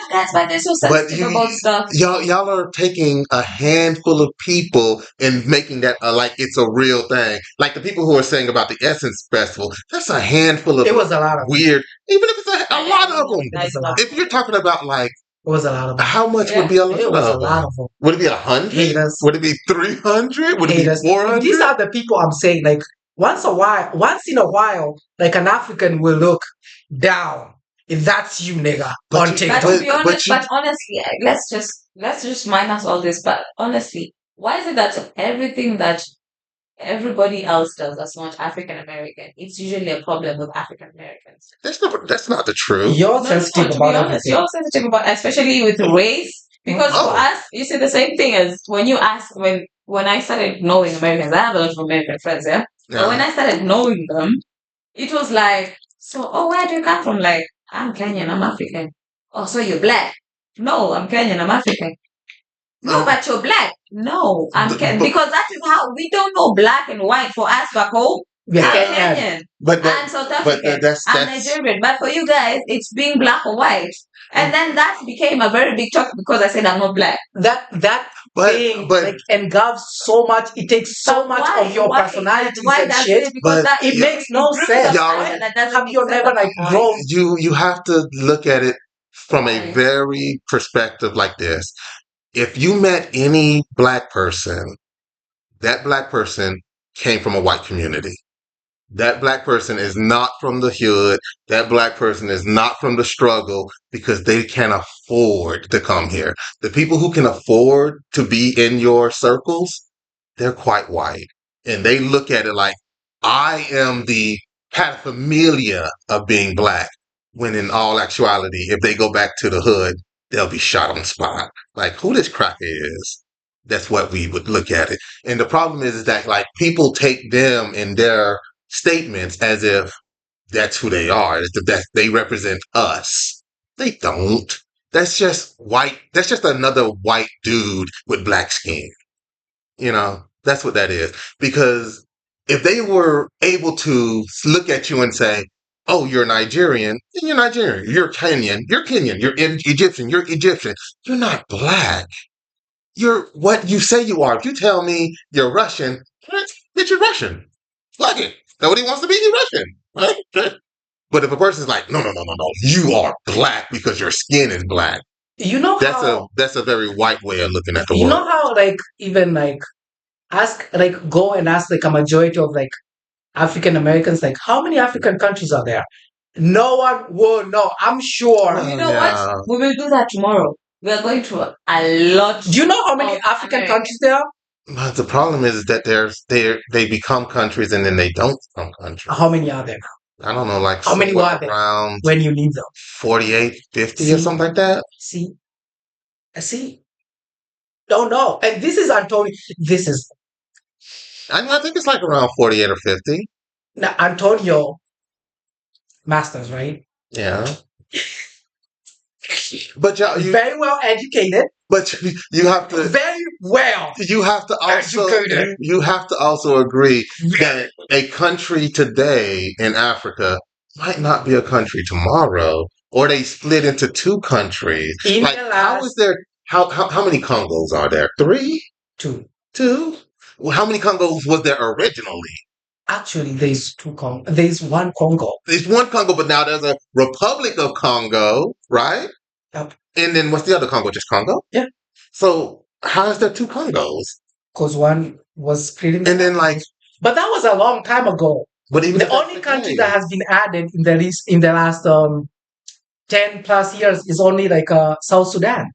guys by this so But sensitive about stuff? y'all are taking a handful of people and making that like it's a real thing. Like the people who are saying about the Essence Festival, that's a handful of It was a lot of them. weird. Even if it's a lot of them. It was a lot. If you're talking about like It was a lot of them. how much would be a lot It was a of lot them? of them. Would it be 100? Haters. Would it be 300? Would it be Haters. 400? These are the people I'm saying. Like once in a while, like an African will look down. If that's you, nigga, But on you- But TikTok. to be honest, you- but honestly, let's just minus all this. But honestly, why is it that everything that everybody else does that's not African American, it's usually a problem with African Americans? that's not the truth. You're No, sensitive to be about honest, everything. you're sensitive about, especially with race, because Oh. for us, you see the same thing as when you ask when I started knowing Americans. I have a lot of American friends, yeah. But when I started knowing them, it was like, so, oh, where do you come from? Like, I'm Kenyan, I'm African. Oh, so you're black? No, I'm Kenyan, I'm African. No, but you're black. No, I'm Kenyan. Because that is how we don't know black and white for us back home. We're I'm Kenyan. Kenyan. But I'm South African. that's I'm Nigerian. But for you guys, it's being black or white. And then that became a very big talk because I said I'm not black. That thing but- like engulfs so much. It takes so But much why? of your Why? personalities Why and does shit. it? Because But that It makes no brings sense. up Y'all- answer that doesn't Have make you sense never at like all. grown? you have to look at it from a Right. very perspective like this. If you met any black person, that black person came from a white community. That black person is not from the hood. That black person is not from the struggle because they can afford to come here. The people who can afford to be in your circles, they're quite white. And they look at it like, I am the pathophilia of being black. When in all actuality, if they go back to the hood, they'll be shot on spot. Like, who this cracker is? That's what we would look at it. And the problem is that like people take them in their statements as if that's who they are, as if that they represent us. They don't. That's just white. That's just another white dude with black skin. You know, that's what that is. Because if they were able to look at you and say, oh, you're Nigerian, then you're Nigerian. You're Kenyan. You're Kenyan. You're Egyptian. You're Egyptian. You're not black. You're what you say you are. If you tell me you're Russian, bitch, you're Russian. Fuck it. Nobody wants to be Russian. Right? But if a person's like, no, you are black because your skin is black. You know how That's a very white way of looking at the you world. know how like even like go and ask like a majority of like African Americans like how many African countries are there? No one will know. I'm sure. Well, You know yeah. what? We will do that tomorrow. We are going to a lot. Do you know how many of African America. countries there are? But the problem is that they become countries and then they don't become countries. How many are there now? I don't know, like How many somewhere were there around when you leave them? 48, 50 or See? something like that. See? See? Don't know. And this is Antonio. This is I think it's like around 48 or 50. now Antonio Masters, right? Yeah. But Very well educated. you have to Very well. you have to also Educated. you have to also agree that a country today in Africa might not be a country tomorrow, or they split into two countries. In Like, the how last is there? How many Congos are there? 3, two. 2. Well, how many Congos was there originally? Actually, there's one Congo. There's one Congo, but now there's a Republic of Congo, right? Yep. And then what's the other Congo? Just Congo? Yeah. So how is there two Congos? Because one was creating. And then like, But that was a long time ago. but even The if that's only the country case- that has been added in the last 10 plus years is only like South Sudan.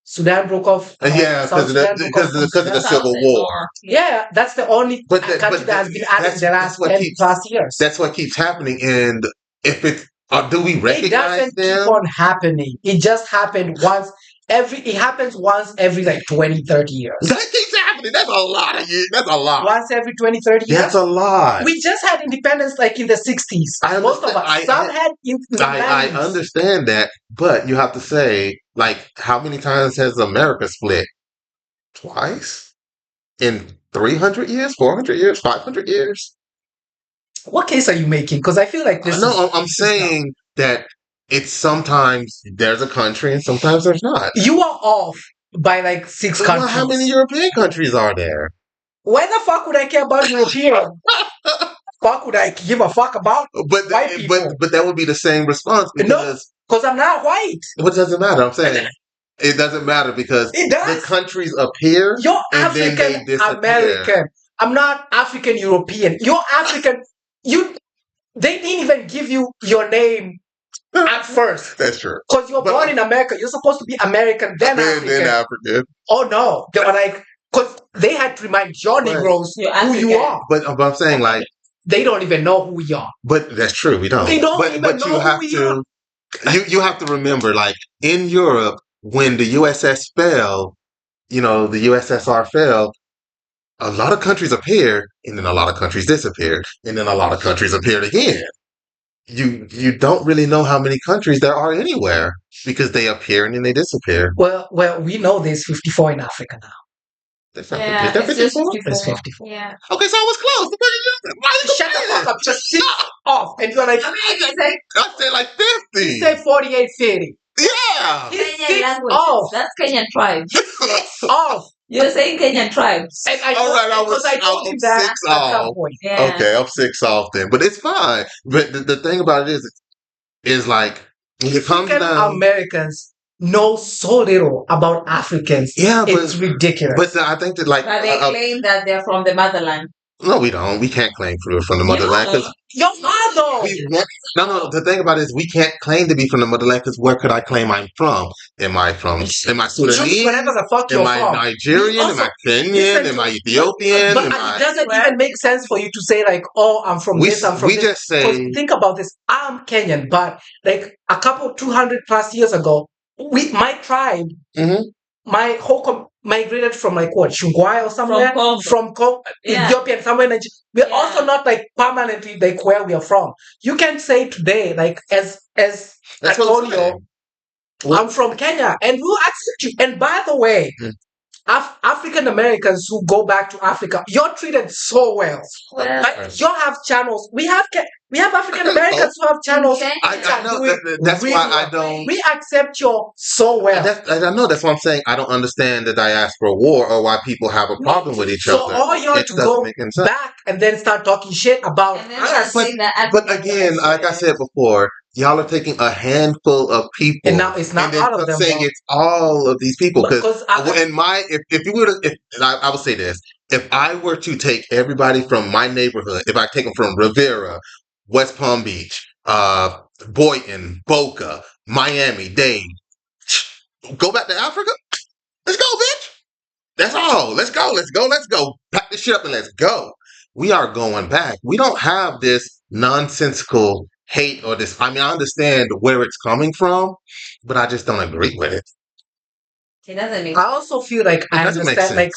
Sudan broke off. Yeah, South Sudan broke off from because of the Sudan. Civil War. Yeah, that's the only But country that has been added in the last 10 keeps plus years. that's what keeps happening. And if it do we It recognize doesn't keep them? on happening. It just happened once it happens once every like 20, 30 years. That keeps happening. That's a lot of years. That's a lot. Once every 20, 30 years. That's a lot. We just had independence like in the 60s. Most of us. Some had in the 90s. I understand that, but you have to say, like, how many times has America split? Twice? In 300 years, 400 years, 500 years? What case are you making? Because I feel like this No, I'm saying that it's sometimes there's a country and sometimes there's not. You are off by like 6 countries. Well, how many European countries are there? Why the fuck would I care about European? Fuck would I give a fuck about white people? But that would be the same response because I'm not white. What doesn't matter? I'm saying it doesn't matter because the countries appear. You're and African then they American. I'm not African European. You're African. They didn't even give you your name at first. That's true. Because you're born in America. You're supposed to be American, then African. Oh no. They were like, because they had to remind your Negroes who you are. But I'm saying, like, they don't even know who we are. But that's true. We don't. They don't even know you have who we to. You have to remember, like in Europe, when the USS fell, the USSR fell. A lot of countries appeared, and then a lot of countries disappeared, and then a lot of countries appeared again. You don't really know how many countries there are anywhere because they appear and then they disappear. Well, we know there's 54 in Africa now. It's 54? It's 54. Yeah. Okay, so I was close. Why you shut the fuck up? Just sit off. And you're like, I said like 50. You said 48, 50. Yeah. Kenyan languages. That's Kenyan tribes. Off. You're saying Kenyan tribes. All right, I told him that 6 off. At some point. Yeah. Okay, I'm 6 off then. But it's fine. But the thing about it is like, when it comes down... Americans know so little about Africans. Yeah, it's ridiculous. But I think that, like... But they claim that they're from the motherland. No, we don't. We can't claim from the motherland. Your father! No. The thing about it is we can't claim to be from the motherland because where could I claim I'm from? Am I Sudanese? Whatever the fuck you're from. Am I Nigerian? Am I Kenyan? Am I Ethiopian? But it doesn't even make sense for you to say like, oh, I'm from this, I'm from this. We just say... Think about this. I'm Kenyan, but like a couple 200 plus years ago, my tribe... Mm-hmm. My whole migrated from like what Shungwai or somewhere from Ethiopia, somewhere in Nigeria. We're also not like permanently like where we are from. You can say today, like as Antonio, I'm from Kenya, and we'll accept you. And by the way, African Americans who go back to Africa, you're treated so well. You have channels. We have African Americans who have channels. I know that's why I don't. We accept you so well. I know that's why I'm saying I don't understand the diaspora war or why people have a problem with each other. So all you have to go back and then start talking shit about. But again, like I said before, y'all are taking a handful of people, and now it's not all of them. Saying it's all of these people because if you were to, I would say this: if I were to take everybody from my neighborhood, if I take them from Rivera, West Palm Beach, Boynton, Boca, Miami, Dade, go back to Africa. Let's go, bitch. That's all. Let's go. Pack this shit up and let's go. We are going back. We don't have this nonsensical hate or this. I mean, I understand where it's coming from, but I just don't agree with it. It doesn't make sense. I also feel like I understand, like,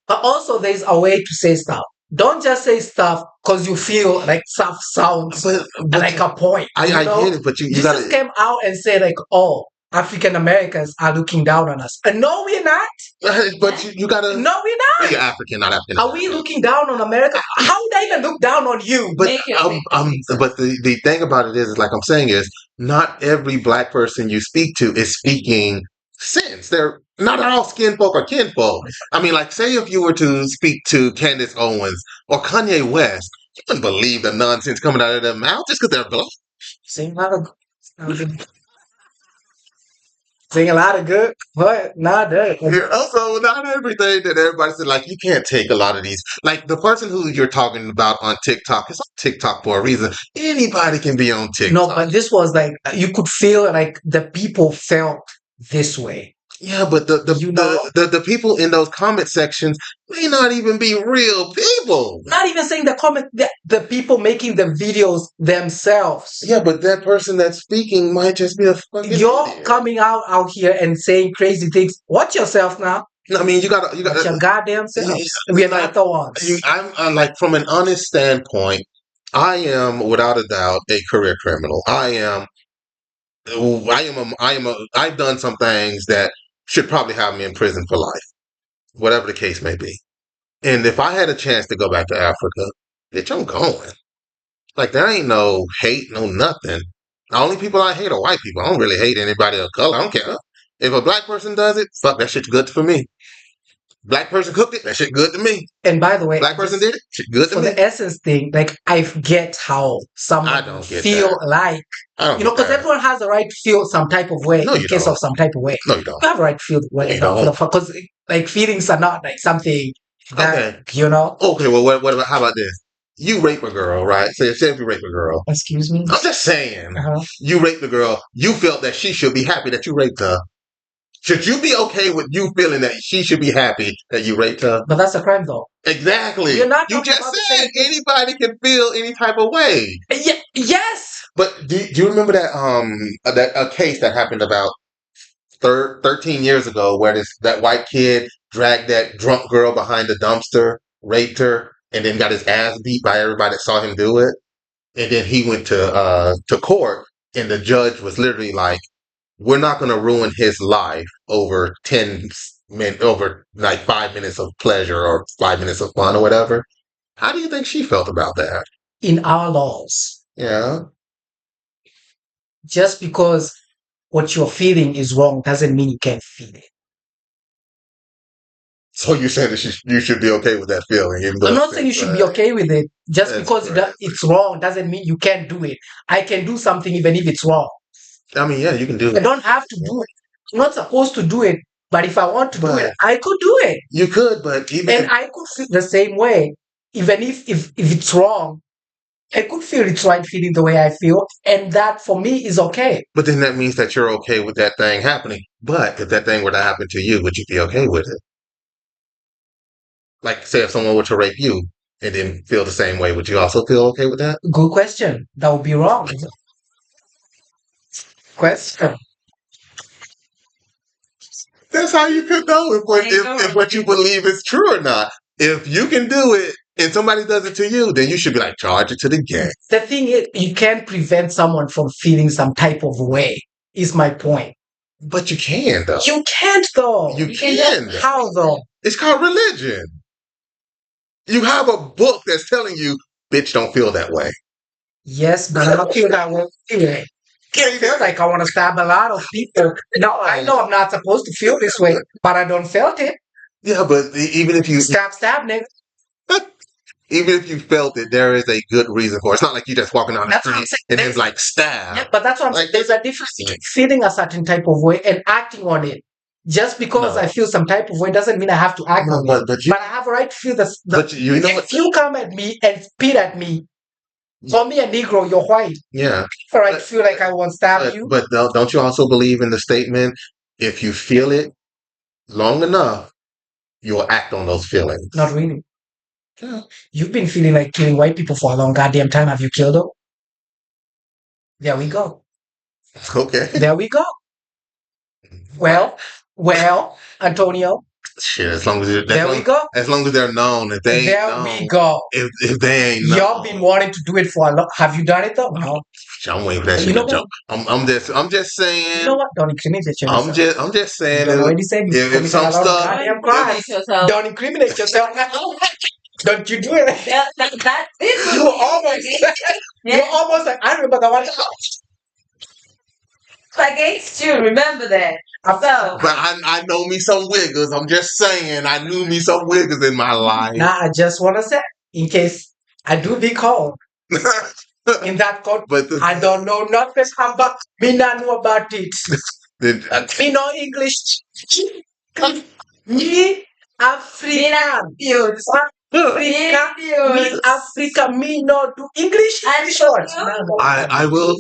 but also there's a way to say stuff. Don't just say stuff because you feel like stuff sounds like a point. I get it, but you just came out and said like, oh, African Americans are looking down on us. No, we're not. But you gotta. No, we're not. You're African, not African. Are we looking down on America? How would I even look down on you? But but the thing about it is, like I'm saying, is not every black person you speak to is speaking sense. They're not all skin folk or kinfolk. I mean, like, say if you were to speak to Candace Owens or Kanye West, you wouldn't believe the nonsense coming out of their mouth just because they're black. Saying a lot of good, but not that. Also, not everything that everybody said. Like, you can't take a lot of these. Like, the person who you're talking about on TikTok is on TikTok for a reason. Anybody can be on TikTok. No, but this was like, you could feel like the people felt this way. Yeah, but the, You know? the people in those comment sections may not even be real people. Not even saying the people making the videos themselves. Yeah, but that person that's speaking might just be a fucking You're idiot. coming out here and saying crazy things. Watch yourself now. I mean, you got Watch your goddamn selves. We're not the ones. I'm like, from an honest standpoint, I am without a doubt a career criminal. I've done some things that should probably have me in prison for life, whatever the case may be. And if I had a chance to go back to Africa, bitch, I'm going. Like, there ain't no hate, no nothing. The only people I hate are white people. I don't really hate anybody of color. I don't care. If a black person does it, fuck, that shit's good for me. Black person cooked it, that shit good to me. And by the way, Black person did it, shit good to for me. the essence thing, like I get how someone I don't get feel that. like, I don't you know, get because that. everyone has a right to feel some type of way No, in you case don't. of some type of way. No, you don't. You have a right to feel You don't. because like feelings are not like something that Okay. you know. Okay, well, what about, how about this? You rape a girl, right? Say if you rape a girl. Excuse me. I'm just saying. You raped a girl. You felt that she should be happy that you raped her. Should you be okay with you feeling that she should be happy that you raped her? But that's a crime, though. Exactly. You're not You talking just about the said same thing. anybody can feel any type of way. Yes. But do you remember that a case that happened about 13 years ago where that white kid dragged that drunk girl behind the dumpster, raped her, and then got his ass beat by everybody that saw him do it? And then he went to court, and the judge was literally like, "We're not going to ruin his life over 10 minutes, over like 5 minutes of pleasure or 5 minutes of fun or whatever." How do you think she felt about that? In our laws, Yeah. just because what you're feeling is wrong doesn't mean you can't feel it. So you're saying that you should be okay with that feeling? Even though I'm not saying you should be okay with it. Just That's because it's wrong doesn't mean you can't do it. I can do something even if it's wrong. I mean, yeah, you can do I it. don't have to do it. I'm not supposed to do it. But if I want to do it, I could do it. You could, but and I could feel the same way. Even if it's wrong, I could feel it's right feeling the way I feel. And that for me is okay. But then that means that you're okay with that thing happening. But if that thing were to happen to you, would you be okay with it? Like, say if someone were to rape you and then feel the same way, would you also feel okay with that? Good question. That would be wrong. Question. That's how you could know if what you believe is true or not. If you can do it and somebody does it to you, then you should be like, charge it to the gang. The thing is, you can't prevent someone from feeling some type of way, is my point. But you can, though. You can't, though. You can. How, though? It's called religion. You have a book that's telling you, bitch, don't feel that way. Yes, but I don't feel that way anyway. I feel like I want to stab a lot of people. No, I know I'm not supposed to feel this way, but I don't felt it. Yeah, but even if you stab, nigga. Even if you felt it, there is a good reason for it. It's not like you just walking down the street and then like stab. Yeah, but that's what I'm saying. There's a difference between feeling a certain type of way and acting on it. Just because I feel some type of way doesn't mean I have to act on it. But I have a right to feel the if you come at me and spit at me, call me a Negro, you're white. Yeah. All right, feel like I won't stab you. But don't you also believe in the statement, if you feel it long enough, you'll act on those feelings? Not really. Yeah. You've been feeling like killing white people for a long goddamn time. Have you killed them? There we go. Okay. There we go. Well, Antonio. Shit, as long as as long as they're known, if they ain't known, we go. If they ain't known. Y'all been wanting to do it for a long. Have you done it though? No. I'm waiting for that shit to jump. I'm just saying. You know what? Don't incriminate yourself. I'm just saying. You already said you if some stuff. Don't incriminate yourself. Don't incriminate yourself. Don't you do it? That is. You almost. You're almost like I remember the one. Against you, remember that. So, but I know me some wiggers. I'm just saying, I knew me some wiggers in my life. Now I just want to say, in case I do be called in that court, but I don't know nothing about. Me not know about it. Me know English. Me African. Africa. Me no do English. And short. I will.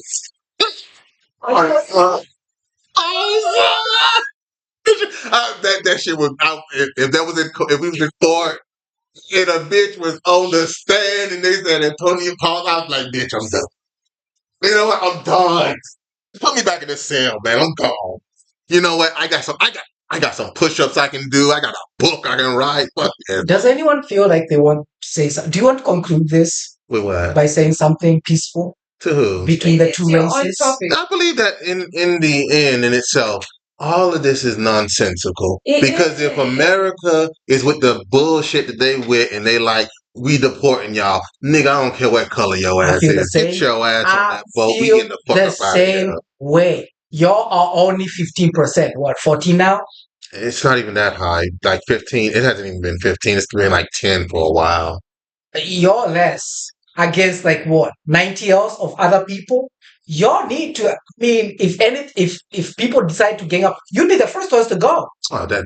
That shit was out. If that was if we was in court and a bitch was on the stand and they said Antonio Paul, I was like, bitch, I'm done. You know what? I'm done. Put me back in the cell, man. I'm gone. You know what? I got some push-ups I can do. I got a book I can write. Fuck yeah. Does anyone feel like they want to say something? Do you want to conclude this With what? by saying something peaceful To who? between the It's two your own races? topic. I believe that in the end, in itself, all of this is nonsensical. Because if America is with the bullshit that they with and they like, we deporting y'all, nigga, I don't care what color your I ass feel the is. Get same. your ass on I that boat. We feel getting the fuck the up out of here. same way. Y'all are only 15%. What, 14 now? It's not even that high. Like 15. It hasn't even been 15. It's been like 10 for a while. You're less against like what, 90 else of other people. Y'all need to. I mean, if people decide to gang up, you'd be the first ones to go. Oh, them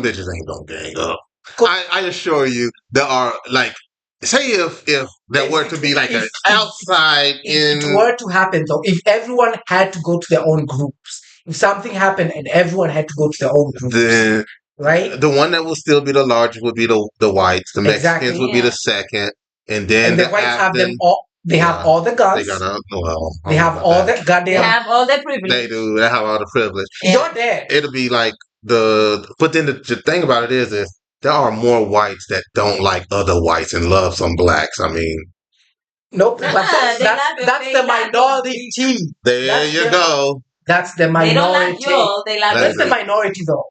bitches ain't gonna gang up. I assure you, there are like, say if there were to be like an outside If it in were to happen though, if everyone had to go to their own groups, if something happened and everyone had to go to their own groups, the right? the one that will still be the largest would be the whites. The Mexicans Exactly. would be the second, and then And the the whites have them Afghan. all. They have Yeah, all the they guns. got well. I They don't know have about all that. the They goddamn. have all the privilege. They do. They have all the privilege. You're dead. It'll be like but then the thing about it is there are more whites that don't like other whites and love some blacks. I mean, Nope. But that's They that's, love the that's fake the black minority. there That's you the- go. That's the They don't like minority. y'all. They love That's the the minority though.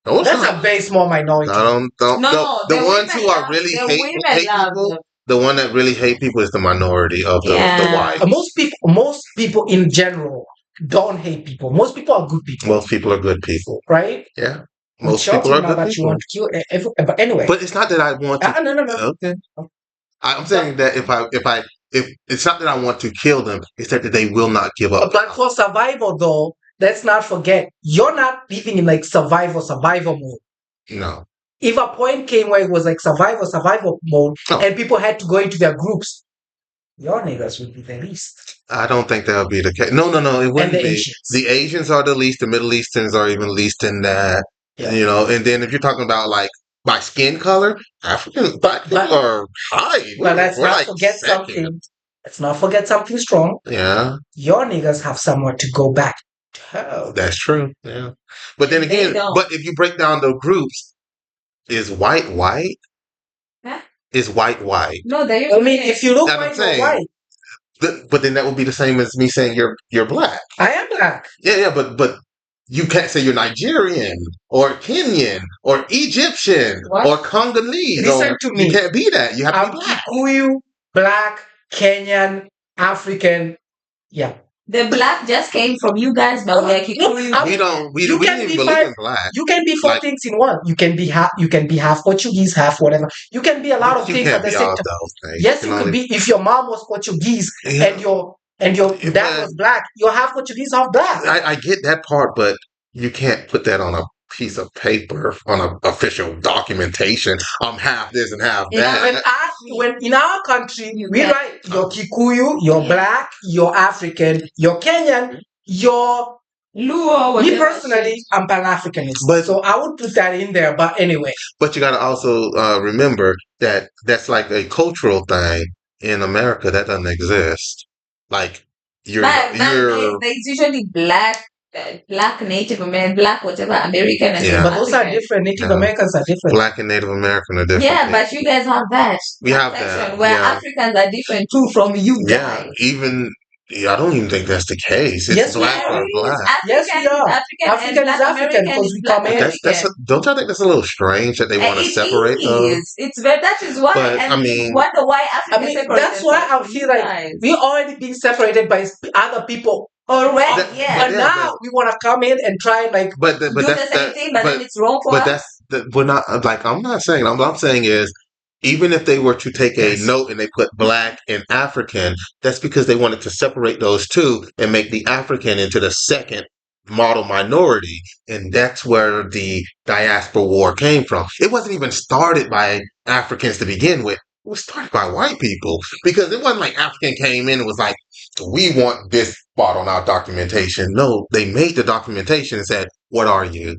No, it's That's not. a very small minority. Don't. No, The the ones women who are love really the hate women love people, them. the one that really hate people is the minority of the Yeah. white. Most people in general don't hate people. Most people are good people, Most people are good people. right? Yeah. With Most people shouting are now good that you people. want to kill. But anyway, But it's not that I want to. no. Okay. I'm saying that if it's not that I want to kill them, it's that they will not give up. But for survival though, let's not forget you're not living in like survival mode. No. If a point came where it was like survival mode, Oh. and people had to go into their groups, your niggas would be the least. I don't think that'll be the case. No. It wouldn't the be. Asians. The Asians are the least. The Middle Easterns are even least in that. Yeah. You know, and then if you're talking about like by skin color, black people are high. But let's We're not like forget second. something. Let's not forget something strong. Yeah, Your niggas have somewhere to go back to. that's true. Yeah, but then They again, don't. but if you break down the groups, is white white? Huh? Is white white? No, they. I mean, if you look That's what I'm white, you're saying. white. But then that would be the same as me saying you're black. I am black. Yeah, but you can't say you're Nigerian or Kenyan or Egyptian What? or Congolese. Listen to me. You can't be that. You have to I'm be black. Kikuyu, black, Kenyan, African. Yeah. The black just came from you guys, but we're Kikuyu. We You didn't can even be believe five- in black. You can be four Like- things in one. You can be half Portuguese, half whatever. You can be a lot of You things can't at the be same all time. those things. Yes, can you could only- be if your mom was Portuguese Yeah. and your dad But- was black. You're half Portuguese, half black. I get that part, but you can't put that on a piece of paper on an official documentation. I'm half this and half that. When in our country, You we can- write you're Kikuyu, you're Yeah. black, you're African, you're Kenyan, you're. Luo, Me whatever personally, shit. I'm Pan Africanist, But- so I would put that in there. But anyway, But you got to also remember that that's like a cultural thing in America that doesn't exist. Like But it's usually black Native American, black whatever American, and Yeah. but those are African. different. Native Yeah. Americans are different. Black and Native American are different. Yeah, people. but you guys have that. We have section that, where yeah. Africans are different too from you Yeah, guys. I don't even think that's the case. It's Yes, we black are. or black. Yes, we are. African African and is Black African American because is we Black come in. American. Don't y'all think that's a little strange that they want to It separate those? is. It's very, that is why, But, and I mean- you wonder why Africa I mean, separated that's why I from feel you like guys. we already being separated by other people already. That- yeah. And now we want to come in and try and like. But do that's the same thing, but then it's wrong for But us. we're not like I'm not saying. What I'm saying is, even if they were to take a Yes. note and they put black and African, that's because they wanted to separate those two and make the African into the second model minority, and that's where the diaspora war came from. It wasn't even started by Africans to begin with. It was started by white people because it wasn't like African came in and was like, "We want this spot on our documentation." No, they made the documentation and said, "What are you?"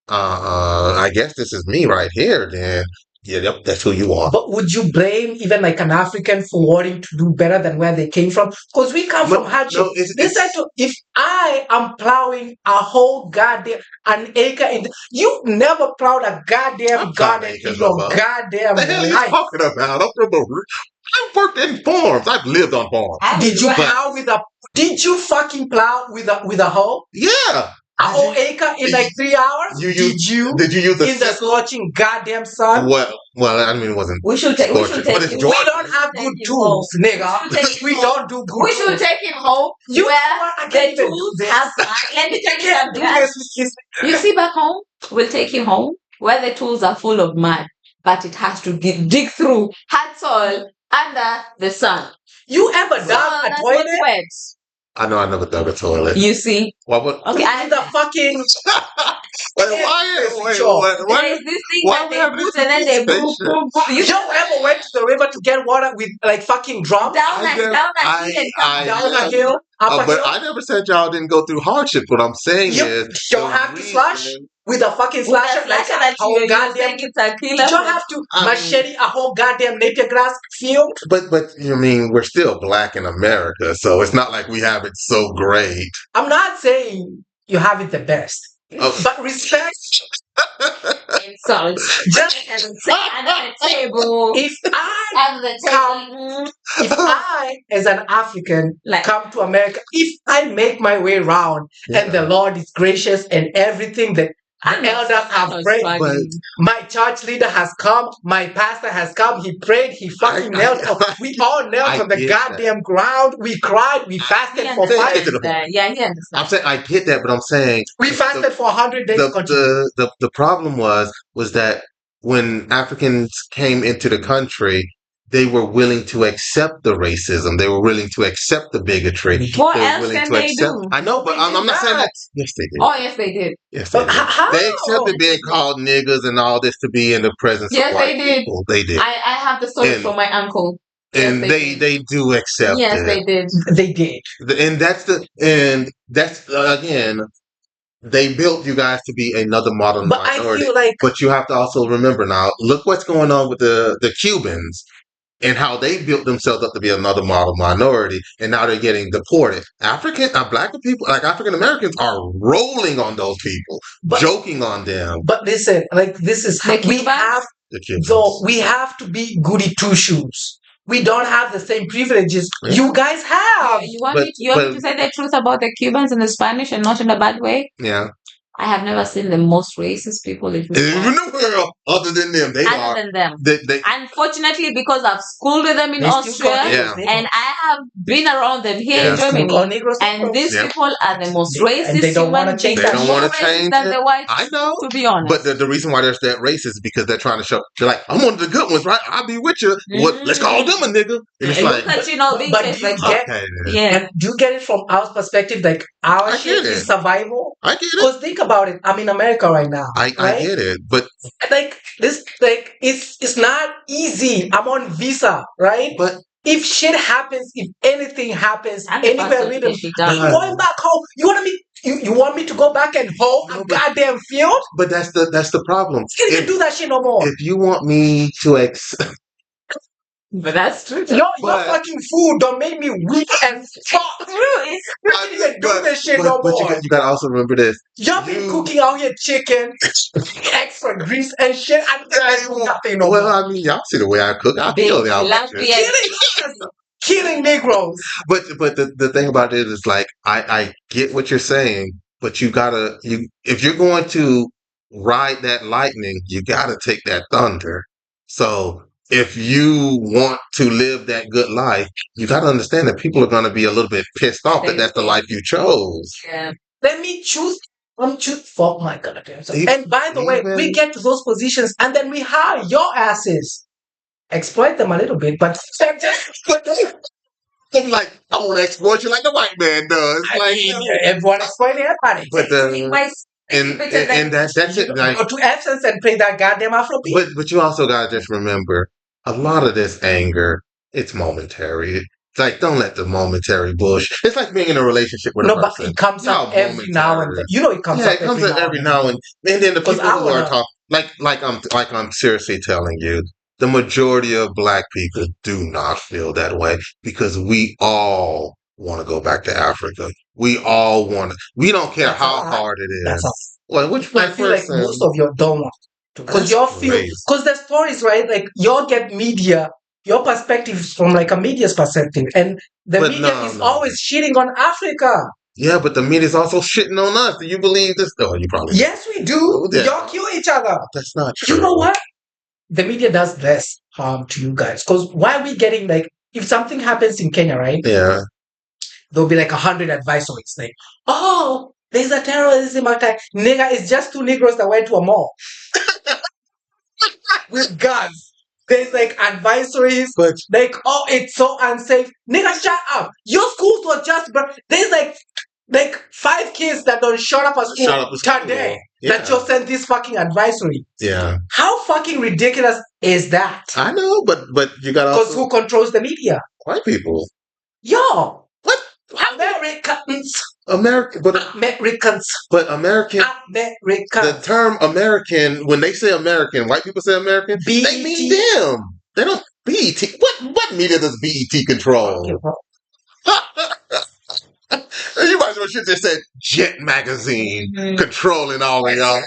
I guess this is me right here. Then, yeah, yep, that's who you are. But would you blame even like an African for wanting to do better than where they came from? Because we come from hardship. No, Listen to, if I am plowing a whole goddamn an acre in, you've never plowed a goddamn garden in your goddamn the hell you life. talking about? I've worked in farms. I've lived on farms. Did you plow with a? Did you fucking plow with a hoe? Yeah. A whole acre in like 3 hours? Did you use the in the scorching goddamn sun? Well, I mean, it wasn't. We should take. We should take. We don't have good tools, nigga. We don't do good. We should take him home. You where the tools have. Let me tell you something. You see, back home, we'll take him home where the tools are full of mud, but it has to dig through hard soil under the sun. You ever dug a toilet? I know I never dug a toilet. You see? What would? Okay, I the fucking. Wait, there is this thing that they put and then they boom. You ever went to the river to get water with like fucking drums? Down a hill, up a hill. I never said y'all didn't go through hardship. What I'm saying is, you don't have to slash with a fucking slasher like a whole goddamn. You don't have to machete a whole goddamn napier grass field. But you mean we're still black in America, so it's not like we have it so great. I'm not saying you have it the best, but respect. Insults. Just under the table. If I, as an African, come to America, if I make my way around and the Lord is gracious and everything that the elders have prayed, my church leader has come, my pastor has come, he prayed, he fucking knelt. We all knelt on the goddamn ground. We cried, we fasted for 5 days. Yeah, he understands. I'm saying I get that, but I'm saying we fasted for 100 days. The problem was that when Africans came into the country, they were willing to accept the racism. They were willing to accept the bigotry. What else can they do? I know, but I'm not saying that. Yes, they did. Oh, yes, they did. Yes, they did. How? They accepted being called niggas and all this to be in the presence of white people. They did. I have the story from my uncle. And they do accept it. Yes, they did. They did. And that's again, they built you guys to be another modern minority. But you have to also remember now, look what's going on with the Cubans and how they built themselves up to be another model minority, and now they're getting deported. Black people, like African Americans, are rolling on those people, joking on them. But listen, like this is we have to be goody two shoes. We don't have the same privileges you guys have. You want me to say the truth about the Cubans and the Spanish, and not in a bad way? Yeah. I have never seen the most racist people in the world. Other than them, Other than them. Unfortunately, because I've schooled with them in Austria, and I have been around them here in Germany, and these people are the most racist they don't want to change that. They don't want to change than the whites. I know, to be honest. But the reason why there's that racist is because they're trying to show. They're like, I'm one of the good ones, right? I'll be with you. Let's call them a nigga. And it's like, and do you get it from our perspective? Like our shit is survival. I get it. Because think about it. I'm in America right now. I get it, but like this, like it's not easy. I'm on visa, right? But if shit happens, if anything happens anywhere, really, I'm going back home. You want me to go back and hoe a goddamn field? But that's the problem. You can't do that shit no more. If you want me to But that's true. Your fucking food don't make me weak and fuck. You can't even do this shit no more. You gotta also remember this. Y'all been cooking out here chicken, extra grease and shit. I do nothing no more. Well, I mean, y'all see the way I cook. I'll kill y'all. Killing Negroes. But the thing about it is, like, I get what you're saying, but if you're going to ride that lightning, you gotta take that thunder. So if you want to live that good life, you got to understand that people are going to be a little bit pissed off that that's the life you chose. Yeah. Let me choose. Fuck my goddamn self. And by the way, we get to those positions and then we hire your asses. Exploit them a little bit, but like, I want to exploit you like the white man does. Everyone exploiting everybody. But and that's it. Like, go to Essence and play that goddamn Afrobeat. But you also gotta just remember, a lot of this anger, it's momentary. Like, don't let the momentary bullshit. It's like being in a relationship with a No, but person. it comes Y'all up every now and then. momentary. You know, it comes Yeah, up it comes every up now every and now then. and then the Because people I who are wanna. talking, I'm seriously telling you, the majority of black people do not feel that way because we all want to go back to Africa. We all want to. We don't care That's a how lie. hard it That's a. is. Well, which I black feel like person? most of you don't want to, because That's y'all feel, crazy. because the stories, right? Like y'all get media, your perspective is from like a media's perspective, and the But media no, is no. always shitting on Africa. Yeah, but the media's also shitting on us. Do you believe this? Oh, you probably Yes, we do. Oh, yeah. Y'all kill each other. That's not true. You know what? The media does less harm to you guys, because why are we getting like, if something happens in Kenya, right? Yeah. There'll be like 100 advisories, like, oh, there's a terrorism attack. Nigga, it's just two Negroes that went to a mall with guns. There's like advisories, But like, oh, it's so unsafe. Nigga, shut up. Your schools were just, but there's like 5 kids that don't shut up at school shut up the school. today Yeah. that you'll send this fucking advisory. Yeah. How fucking ridiculous is that? I know, but you got Because also who controls the media? white people. Yo, What? How Americans. American? But Americans. American. The Americans. term American, when they say American, white people say American, they mean BET. them. They don't BET. What media does BET control? You might as well should just said Jet Magazine controlling all of y'all.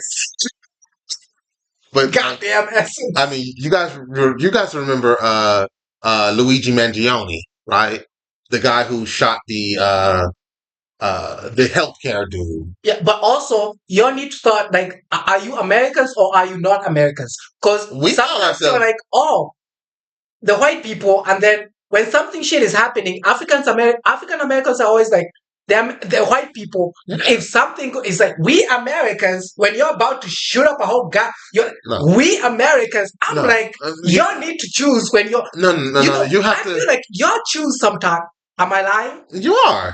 But Goddamn essence. I mean, you guys remember Luigi Mangione, right? The guy who shot the healthcare dude. Yeah, but also you need to start like, are you Americans or are you not Americans? Because We call sometimes you're ourselves like, oh, the white people, and then when something shit is happening, African Americans are always like, the white people. If something is like, we Americans, when you're about to shoot up a whole guy, we Americans. I'm like, you need to choose when you're. No. You have I to. feel like you choose sometime. Am I lying? You are.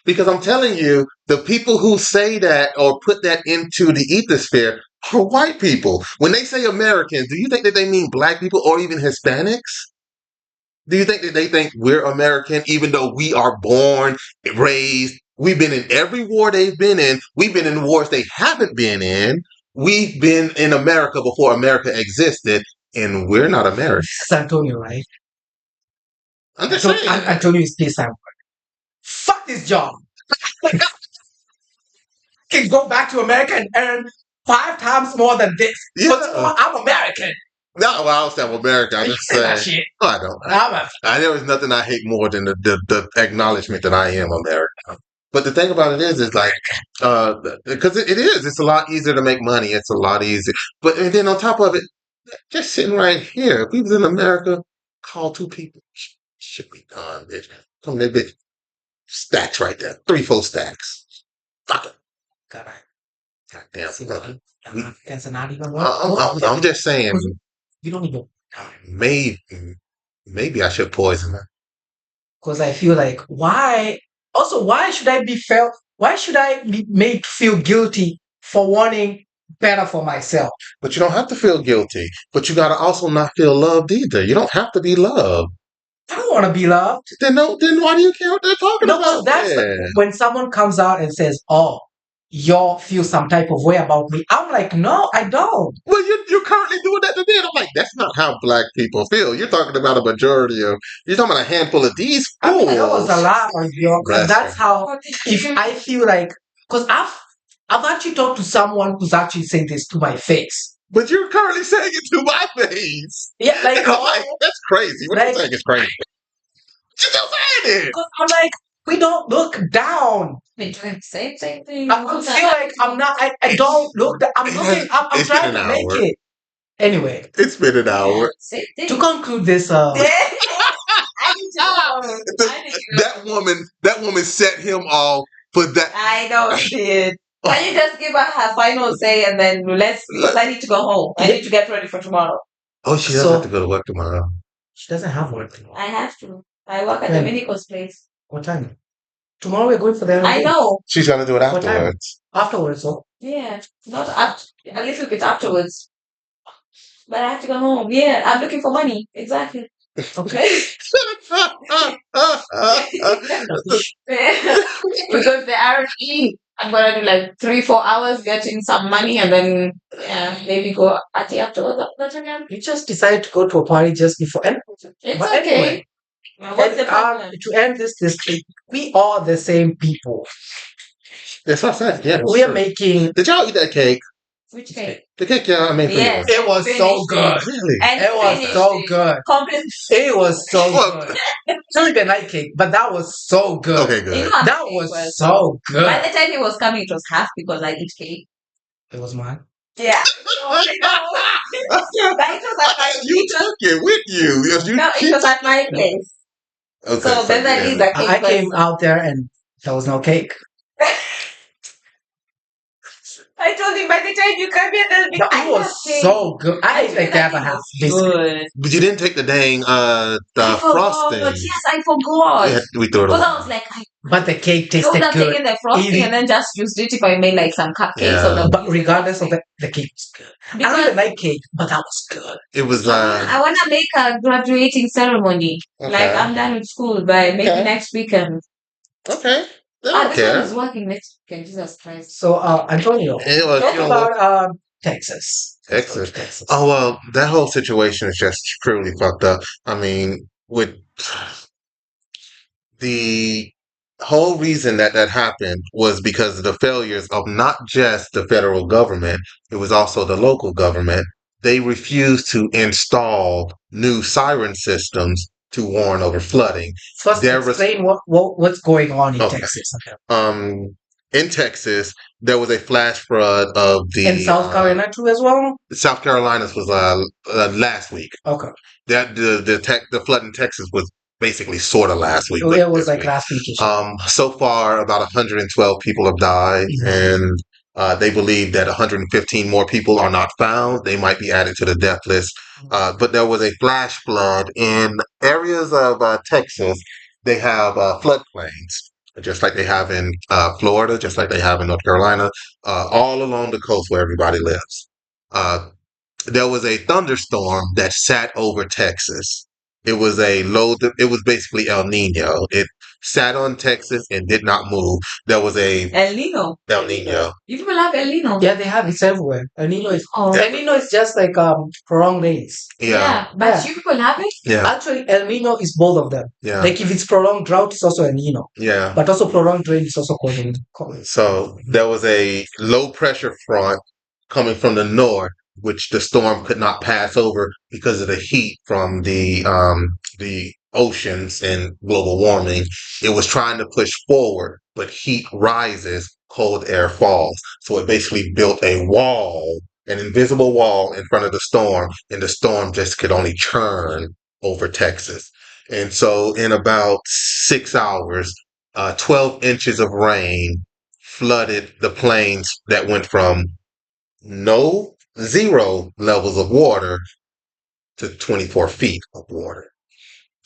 Because I'm telling you, the people who say that or put that into the ethosphere are white people. When they say Americans, do you think that they mean black people or even Hispanics? Do you think that they think we're American even though we are born, raised, we've been in every war they've been in, we've been in wars they haven't been in, we've been in America before America existed, and we're not American. This is Antonio, right? I'm just saying. Antonio is place I'm fuck this job. Can go back to America and earn 5 times more than this. Because I'm American. No, well, I don't say I'm American. I just say, no, I don't. There is nothing I hate more than the acknowledgement that I am American. But the thing about it is like, because it is, it's a lot easier to make money. It's a lot easier. But and then on top of it, just sitting right here, if we was in America, call 2 people, should be done, bitch. Come there, bitch. Stacks right there, 3-4 stacks. Fuck it. Goddamn. That's not even I'm just saying. You don't even. Maybe I should poison her. Because I feel like, why? Also, why should I be felt? Why should I be made feel guilty for wanting better for myself? But you don't have to feel guilty. But you gotta also not feel loved either. You don't have to be loved. I don't want to be loved. Then why do you care what they're talking about? No, that's when someone comes out and says, "Oh, y'all feel some type of way about me." I'm like, no, I don't. Well, you're currently doing that to me. I'm like, that's not how black people feel. You're talking about a majority of. You're talking about a handful of these fools. I mean, there was a lot of y'all. That's how. If I feel like, because I've actually talked to someone who's actually saying this to my face. But you're currently saying it to my face. Yeah, like, I'm like, that's crazy. What are you saying is crazy? You're still saying it. Because I'm like, we don't look down. They doing the same thing. I feel like I'm not. I don't look. I'm looking. I'm trying to make it. Anyway, it's been an hour. To conclude this, I need to know. That woman set him off for that. I know she did. Can you just give her final say and then because I need to go home. I need to get ready for tomorrow. Oh, she doesn't have to go to work tomorrow. She doesn't have work tomorrow. I have to. I work at Domenico's place. What time? Tomorrow we're going for the I know. She's gonna do it afterwards. Afterwards, so? Yeah. Not a little bit afterwards. But I have to go home. Yeah, I'm looking for money. Exactly. Okay. Because the R&E, I'm gonna do like 3-4 hours getting some money and then maybe go party afterwards. But again, You just decided to go to a party just before. And, it's but okay. anyway, What's the problem? to end this, we are the same people. That's what I said. Yeah, We are making. Did y'all eat that cake? Which cake? The cake y'all made for Yes. you. It was so good. Really? And It was finished so it. good. Complete. It was so Well, good. It's only the night cake, but that was so good. Okay, You good. know how That the cake was so By good. the time it was coming, it was half because I eat cake. It was mine. Yeah. Oh, no. But it was at my You took it with you. Yes, you No, it was at my place. Okay, So then that is a cake. I came out there and there was no cake. I told him by the time you come here, there'll be. But it was so good. I ate like that and a half. Good. But you didn't take the dang I the forgot. frosting. Yes, I forgot. Yeah, we threw it Because I away. was like, But the cake I would tasted have good. taken the frosting Easy. and then just used it if I made like some cupcakes or Yeah. the. But regardless of the cake was good. I don't Because even like cake, but that was good. It was I want to make a graduating ceremony. Okay. Like I'm done with school by maybe Okay. next weekend. Okay. They don't This one care. is working next weekend. Jesus Christ. So, Antonio, It was, talk you know, about Texas. Texas. Texas. Oh well, that whole situation is just truly fucked up. I mean, with the whole reason that that happened was because of the failures of not just the federal government, it was also the local government. They refused to install new siren systems to warn over flooding. First, explain what's going on in Texas. Um, in Texas, there was a flash flood of the In South Carolina too, as well. South Carolina's was last week. Okay. That the flood in Texas was basically sort of last week. It was like last week. So far, about 112 people have died, and they believe that 115 more people are not found. They might be added to the death list. But there was a flash flood in areas of Texas. They have floodplains, just like they have in Florida, just like they have in North Carolina, all along the coast where everybody lives. There was a thunderstorm that sat over Texas. It was it was basically El Nino. It sat on Texas and did not move. There was a El Nino. El Nino. You people have El Nino. Yeah, they have it everywhere. El Nino is Oh. El Nino is just like prolonged rains. Yeah, but you people have it. Yeah. Actually, El Nino is both of them. Yeah. Like if it's prolonged drought, it's also El Nino. Yeah. But also prolonged rain is also called El Nino. So there was a low pressure front coming from the north, which the storm could not pass over because of the heat from the oceans and global warming. It was trying to push forward, but heat rises, cold air falls. So it basically built a wall, an invisible wall in front of the storm, and the storm just could only churn over Texas. And so in about 6 hours, 12 inches of rain flooded the plains that went from zero levels of water to 24 feet of water.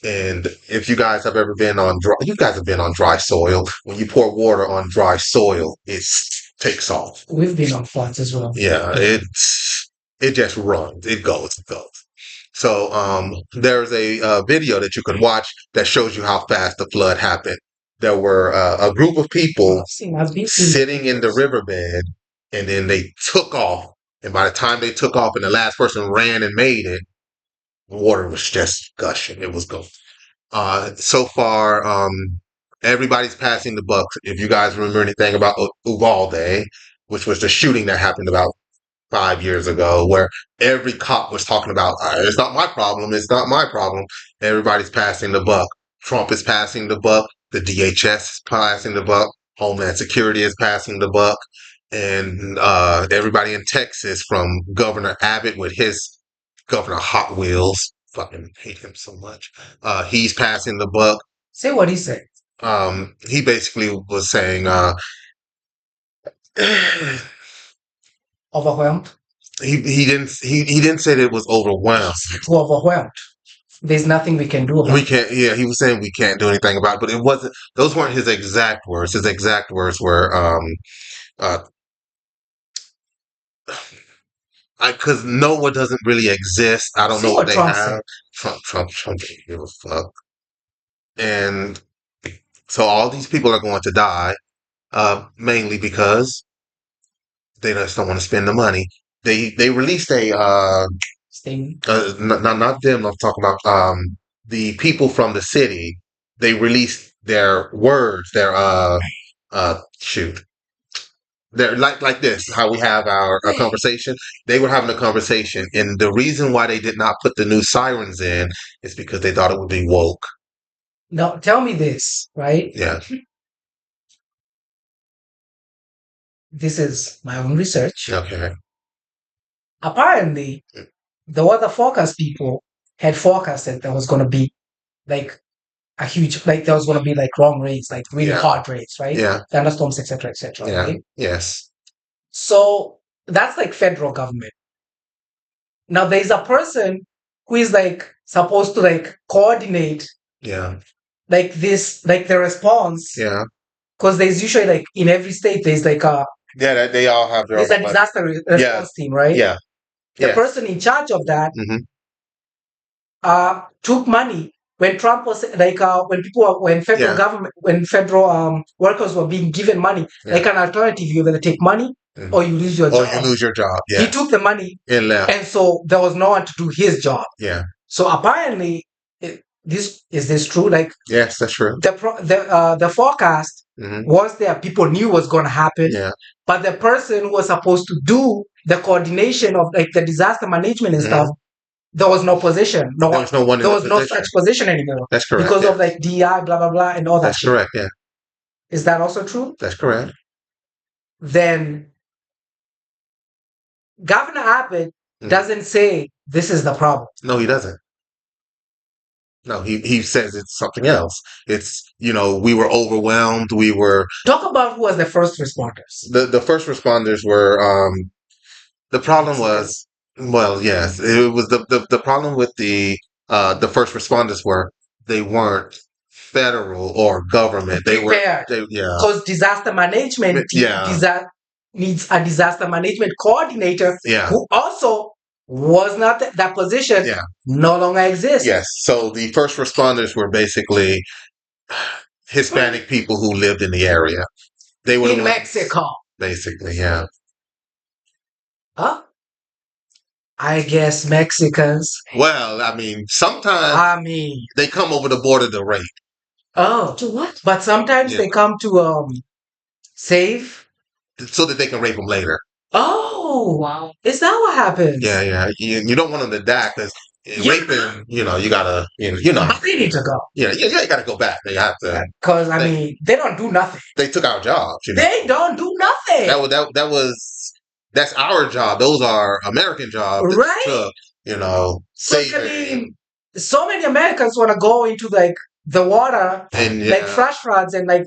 And if you guys have ever been on you guys have been on dry soil. When you pour water on dry soil, it takes off. We've been on floods as well. Yeah, it just runs. It goes. So there's a video that you can watch that shows you how fast the flood happened. There were a group of people sitting in the riverbed, and then they took off. And by the time they took off and the last person ran and made it, the water was just gushing. It was going. So far, everybody's passing the buck. If you guys remember anything about Uvalde, which was the shooting that happened about 5 years ago, where every cop was talking about, it's not my problem, it's not my problem. Everybody's passing the buck. Trump is passing the buck. The DHS is passing the buck. Homeland Security is passing the buck. And everybody in Texas, from Governor Abbott with his Governor Hot Wheels, fucking hate him so much. He's passing the buck. Say what he said. He basically was saying, overwhelmed. He didn't say that it was overwhelmed. Too overwhelmed. There's nothing we can do about it. We can't. Yeah, he was saying we can't do anything about it, but it wasn't. Those weren't his exact words. His exact words were, because Noah doesn't really exist. I don't See know what what they Trump have. said. Trump didn't give a fuck. And so all these people are going to die, mainly because they just don't want to spend the money. They released a Thing. not them. I'm talking about the people from the city. They released their words. Their shoot. They're like this. How we have our conversation. They were having a conversation, and the reason why they did not put the new sirens in is because they thought it would be woke. Now, tell me this, right? Yeah. This is my own research. Okay. Apparently, the weather forecast people had forecasted there was going to be like a huge, like there was going to be like long rains, like really Yeah. hard rains, right? Yeah. Thunderstorms, etc., Yeah. right? Yes. So that's like federal government. Now there's a person who is like supposed to like coordinate Yeah. like this, like the response, Yeah. because there's usually like in every state there's like a Yeah. They all have their there's own. a disaster response team, right? Yeah. The Yeah. person in charge of that Mm-hmm. took money when Trump was like when people were, when federal Yeah. government when federal workers were being given money like an alternative, you either take money or you lose your Or job. you lose your job. Yeah. He took the money And left. and so there was no one to do his job. Yeah. So apparently, this is this true? Like Yes, that's true. the forecast Mm-hmm. was there. People knew what's going to happen. Yeah. But the person who was supposed to do the coordination of like the disaster management and stuff, there was no position. No, There was no one in there the was no position. such position anymore That's correct. because Yeah. of like DI, blah blah blah, and all that That's shit. correct. Yeah. Is that also true? That's correct. Then Governor Abbott Mhm. doesn't say this is the problem. No, he doesn't. No, he says it's something else. It's, we were overwhelmed. We were Talk about who was the first responders. the first responders were the problem was, well, yes, it was the problem with the first responders were they weren't federal or government. Prepared. Yeah. Because disaster management Yeah. needs a disaster management coordinator Yeah. who also was not that position, Yeah. no longer exists. Yes. So the first responders were basically Hispanic people who lived in the area. They were In Mexico. basically, yeah. Huh? I guess Mexicans. Well, I mean, sometimes they come over the border to rape. Oh, to what? But sometimes they come to save so that they can rape them later. Oh, wow! Is that what happens? Yeah, yeah. You don't want them to die because raping. You gotta. They need to go. Yeah, you gotta go back. They have to. Because they don't do nothing. They took our jobs. They don't do nothing. That's our job. Those are American jobs. Right. Saving. So many Americans want to go into like the water and like flash floods and like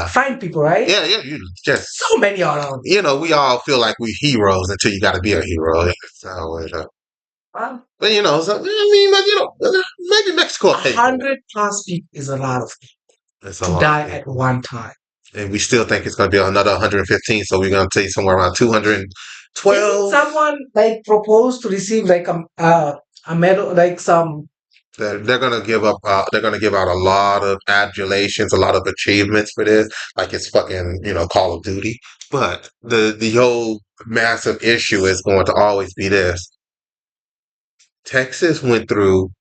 find people, right? Yeah, yeah. Just so many are. We all feel like we're heroes until you got to be a hero. But maybe Mexico. 100 plus people is a lot of people to die at one time. And we still think it's going to be another 115, so we're going to take somewhere around 212. Someone like proposed to receive like a medal, like some. They're going to give up. They're going to give out a lot of adulations, a lot of achievements for this, like it's fucking Call of Duty. But the whole massive issue is going to always be this: Texas went through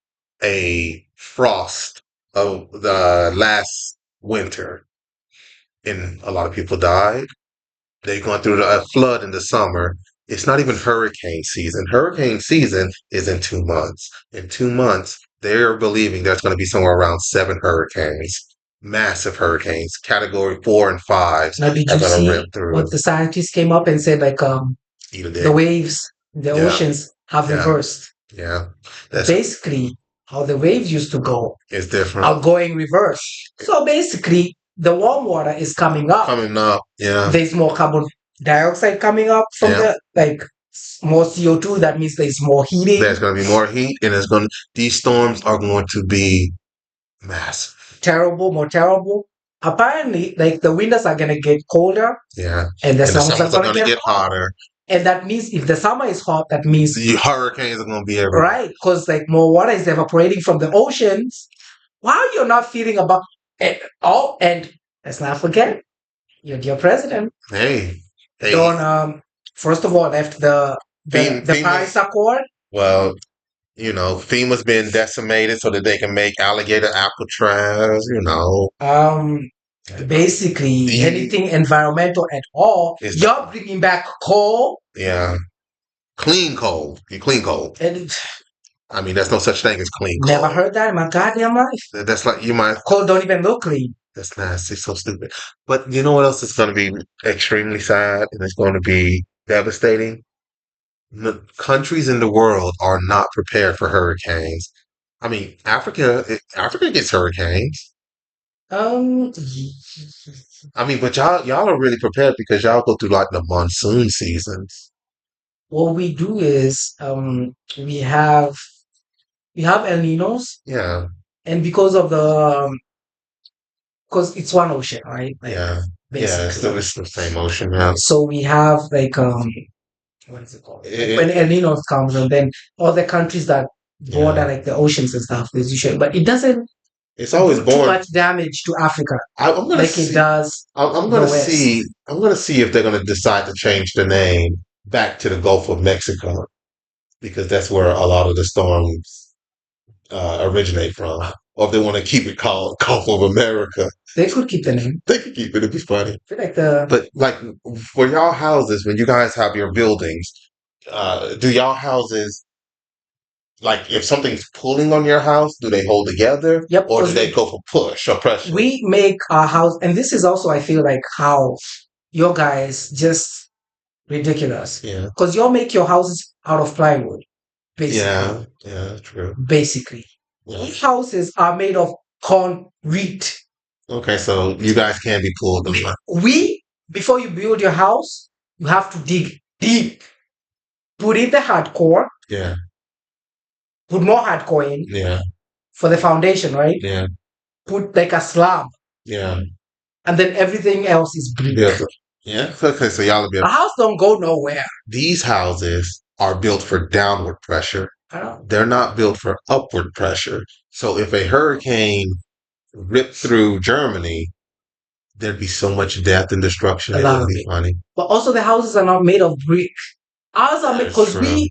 a frost of the last winter, and a lot of people died. They're going through a flood in the summer. It's not even hurricane season. Hurricane season is in 2 months. In 2 months, they're believing there's going to be somewhere around 7 hurricanes, massive hurricanes, category 4 and 5. Now, did you see what the scientists came up and said? Like the waves, the oceans have reversed. Yeah, basically how the waves used to go is different. Are going reverse. So basically, the warm water is coming up. Yeah. There's more carbon dioxide coming up from the more CO2. That means there's more heating. There's going to be more heat, and these storms are going to be massive. Terrible, more terrible. Apparently, like the winters are going to get colder. Yeah. And the summers are going to get hotter. And that means if the summer is hot, that means The hurricanes are gonna be everywhere. right, because like more water is evaporating from the oceans. While you're not feeling about and let's not forget, your dear president Hey, don't first of all left the Paris FEMA's Accord. well, FEMA's been decimated so that they can make alligator Alcatraz. Um, basically The- anything environmental at all. Is You're bringing back coal. Yeah, clean coal. You clean coal. And I mean, there's no such thing as clean coal. never heard that in my goddamn life. That's like you might. Coal don't even look clean. That's nasty. So stupid. But you know what else is going to be extremely sad and it's going to be devastating? The countries in the world are not prepared for hurricanes. I mean, Africa gets hurricanes. Um, I mean, but y'all are really prepared because y'all go through like the monsoon seasons. what we do is we have El Ninos, Yeah, and because of because it's one ocean, right? Like yeah, yeah. basically. It's the same ocean. Yeah, So we have like what is it called? Like when El Nino comes, and then all the countries that border like the oceans and stuff, there's usually, but it doesn't it's always do too born. much damage to Africa I'm gonna like see. it does I'm the gonna West. see. I'm gonna see if they're gonna decide to change the name back to the Gulf of Mexico because that's where a lot of the storms originate from. Or if they want to keep it called Gulf of America, They could keep the name. they could keep it. It'd be funny. I feel like the But like for y'all houses, when you guys have your buildings, do y'all houses like if something's pulling on your house, do they hold together? Yep, Or do 'cause they go for push or pressure? we make our house, and this is also I feel like how your guys just ridiculous Yeah. because you all make your houses out of plywood, basically. Yeah, true. Basically, Yeah. these houses are made of concrete. Okay, so you guys can be pulled over. We before you build your house, you have to dig deep, put in the hardcore, Yeah, put more hardcore in yeah, for the foundation, right? yeah, Put like a slab, yeah. and then everything else is brick. Yeah. Yeah. Okay, so y'all be A house don't go nowhere. these houses are built for downward pressure. I don't. They're not built for upward pressure. So if a hurricane ripped through Germany, there'd be so much death and destruction. A It lot would of be it. funny. But also the houses are not made of brick. Ours are made That's because true.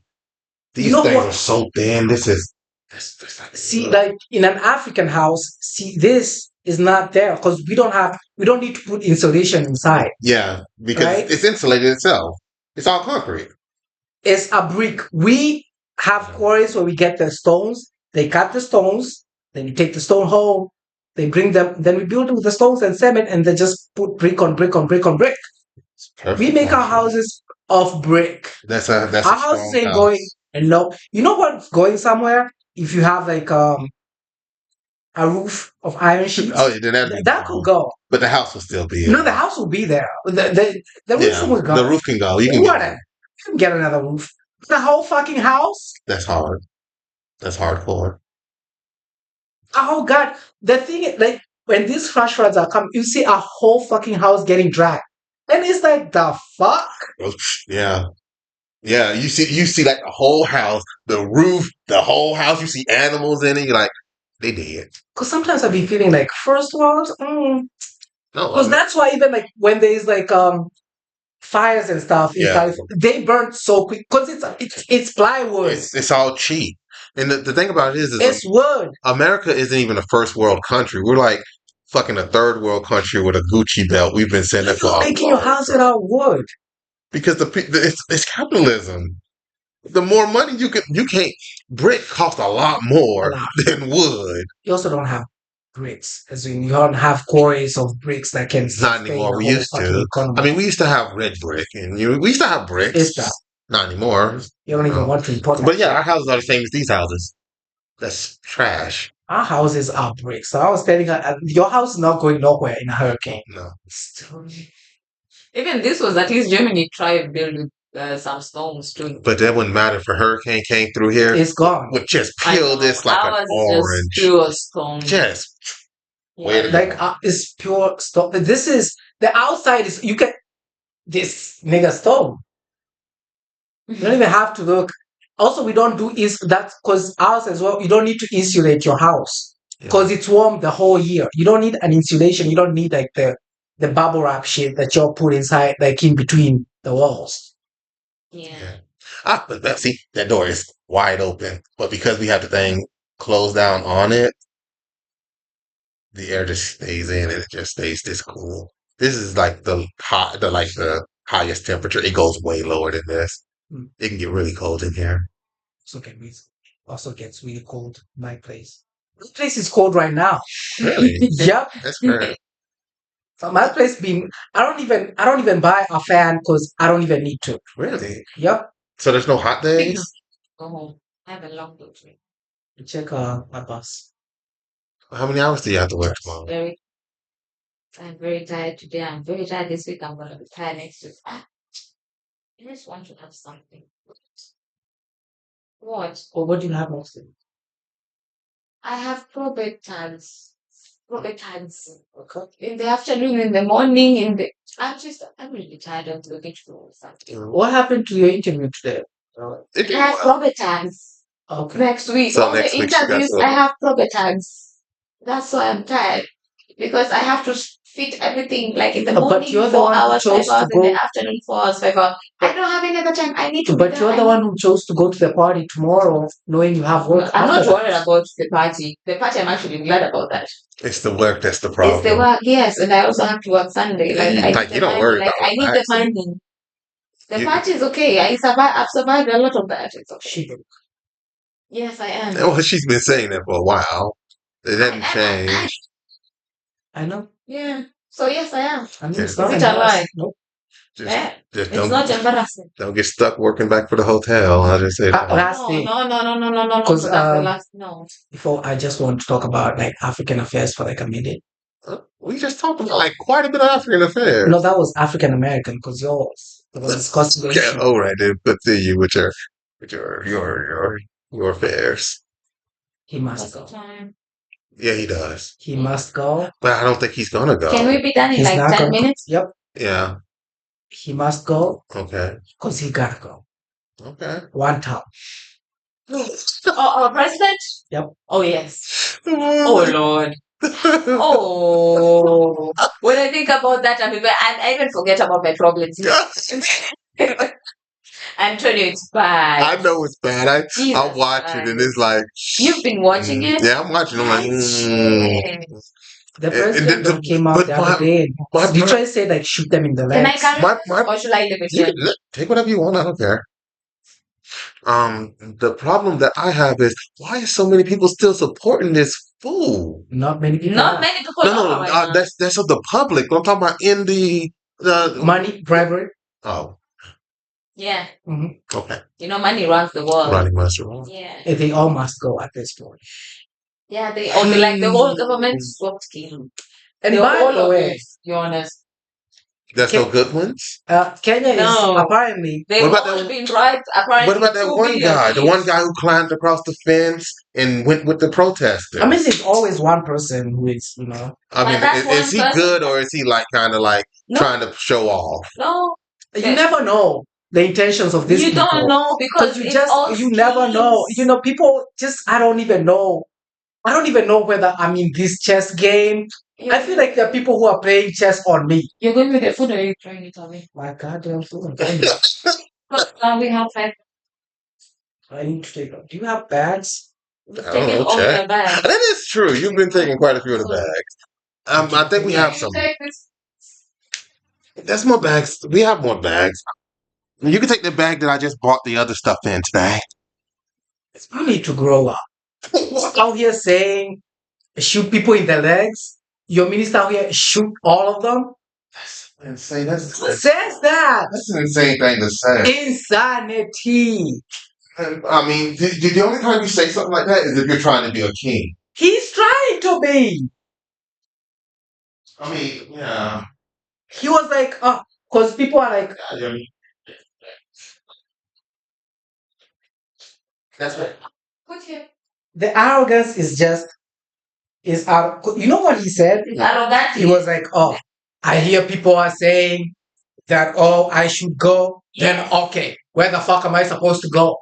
These know things what? are so thin. See, like in an African house, see this is not there because we don't need to put insulation inside. Yeah, because Right? it's insulated itself. It's all concrete. It's a brick. We have quarries where we get the stones. They cut the stones. Then you take the stone home. They bring them. Then we build with the stones and cement, and they just put brick on brick on brick on brick. It's perfect. We make our actually. houses of brick. That's a Our houses strong ain't house. going. And no, you know what's going somewhere? If you have like a roof of iron sheets, Oh, then that'd be that could go. But the house will still be. No, the house will be there. The roof Yeah, will go. the roof can go. You can Whatever. You can get another roof. The whole fucking house. That's hard. That's hardcore. Oh God! The thing is, like when these flash floods are coming, you see a whole fucking house getting dragged, and it's like the fuck. Yeah. Yeah, you see like the whole house, the roof, the whole house. You see animals in it. You're like, they did. Because sometimes I've been feeling like first world. No, Because that's why even like when there's like fires and stuff in California, they burn so quick because it's plywood. It's all cheap. And the thing about it is it's wood. America isn't even a first world country. We're like fucking a third world country with a Gucci belt. We've been saying that for making your house out of wood. Because it's capitalism. The more money you can't. Brick costs a lot more than wood. You also don't have bricks, as in you don't have quarries of bricks that can. Not anymore. We used to. Economy. I mean, we used to have red brick, and we used to have bricks. It's not. Not anymore. You don't even want to import. But yeah, our houses are the same as these houses. That's trash. Our houses are bricks. So I was telling her, your house is not going nowhere in a hurricane. No. Even this was at least Germany tried building some stones too. But that wouldn't matter if a hurricane came through here. It's gone. Would just peel this like an orange. Just pure stone. Just like it's pure stone. This is the outside is you can this nigga stone. You don't even have to look. Also, we don't do is that because ours as well. You don't need to insulate your house because it's warm the whole year. You don't need an insulation. You don't need like the bubble wrap shit that you'll put inside, like in between the walls. Yeah. But see, that door is wide open, but because we have the thing closed down on it, the air just stays in and it just stays this cool. This is like the highest temperature. It goes way lower than this. It can get really cold in here. Also gets really cold. My place. This place is cold right now. Really? Yep. That's great. So my place being I don't even buy a fan because I don't even need to. Really? Yep. So there's no hot days? Go home. I have a long day today. Check my boss. How many hours do you have to work tomorrow? I'm very tired today. I'm very tired this week. I'm gonna be tired next week. I just want to have something. What? Or what do you have next week? I have probate tags. Probate tags. Okay. In the afternoon, in the morning, I'm really tired of looking for something. What happened to your interview today? I have probate tags. Okay. Next week. So all next the week you got interviews, to- I have probate tags. That's why I'm tired. Because I have to fit everything like in the But morning, you're the 4 one who hours, chose 5 to hours, in go. the afternoon, 4 hours, 5 hours. I don't have any other time. I need to be But there. you're the one who chose to go to the party tomorrow, knowing you have work. I'm not after that. worried about the party. The party, I'm actually glad about that. It's the work that's the It's problem. the work, yes, and I also have to work Sunday. Like I Like, need you the don't money. worry Like about I need the relaxing. money. The You- party is okay. I've survived a lot of that. It's okay. Yes, I am. Well, she's been saying that for a while. It hasn't changed. I know. Yeah. So yes, I am. I mean, it's Yeah. not Is it a lie? embarrassing. Nope. Just, Yeah. just It's not embarrassing. don't get stuck working back for the hotel. I'll just say that. Last No, thing, no. because That's the last. No. before I just want to talk about like African affairs for like a minute. We just talked about like quite a bit of African affairs. No, that was African American because yours was discussing the Yeah, issue. all right, then continue with your affairs. He must What's the go. time? Yeah, he does. He must go. But I don't think he's gonna go. Can we be done in He's like not 10 gonna. minutes? Yep. Yeah. He must go Okay. because he gotta go. Okay. One time. Oh, our president? Yep. Oh yes. Oh Lord. Oh. When I think about that, I even forget about my problems. Antonio, it's bad. I know it's bad. I Jesus watch it and it's like You've been watching it? Yeah, I'm watching. I'm like, The president came out the other day and literally said like shoot them in the Can I legs. carry or should I leave it you here? can take whatever you want. I don't care. The problem that I have is why is so many people still supporting this fool? Not many people. Not many people. No. That's of the public. I'm talking about in the money, bribery. Oh, Yeah. okay. You know, money runs the world. Running master wrong. Yeah. They all must go at this point. Yeah, like the whole government swapped scheme. And They're by all the of way, it, to be honest. There's no good ones. Kenya is apparently. They've all been bribed. Apparently, what about that one guy? The one guy who climbed across the fence and went with the protesters. I mean, there's always one person who is, you know. I mean, is he good or is he like kind of like trying to show off? No, you never know the intentions of these people. You don't know because you never know. You know, people just I don't even know whether I'm in this chess game. I feel like there are people who are playing chess on me. You're going with the food or are you trying it away? My goddamn food. But now we have 5. I need to take them. Do you have bags? Taking all the bags. That is true. You've been taking quite a few of the bags. I think we have some. There's more bags. We have more bags. You can take the bag that I just bought the other stuff in today. You need to grow up. Out here saying shoot people in the legs. Your minister out here shoot all of them. That's insane. Says that. That's an insane thing to say. Insanity. I mean, the only time you say something like that is if you're trying to be a king. He's trying to be. I mean, yeah. He was like, because people are like, that's right. The arrogance is out. You know what he said? He was like, I hear people are saying that, I should go. Then, okay. Where the fuck am I supposed to go?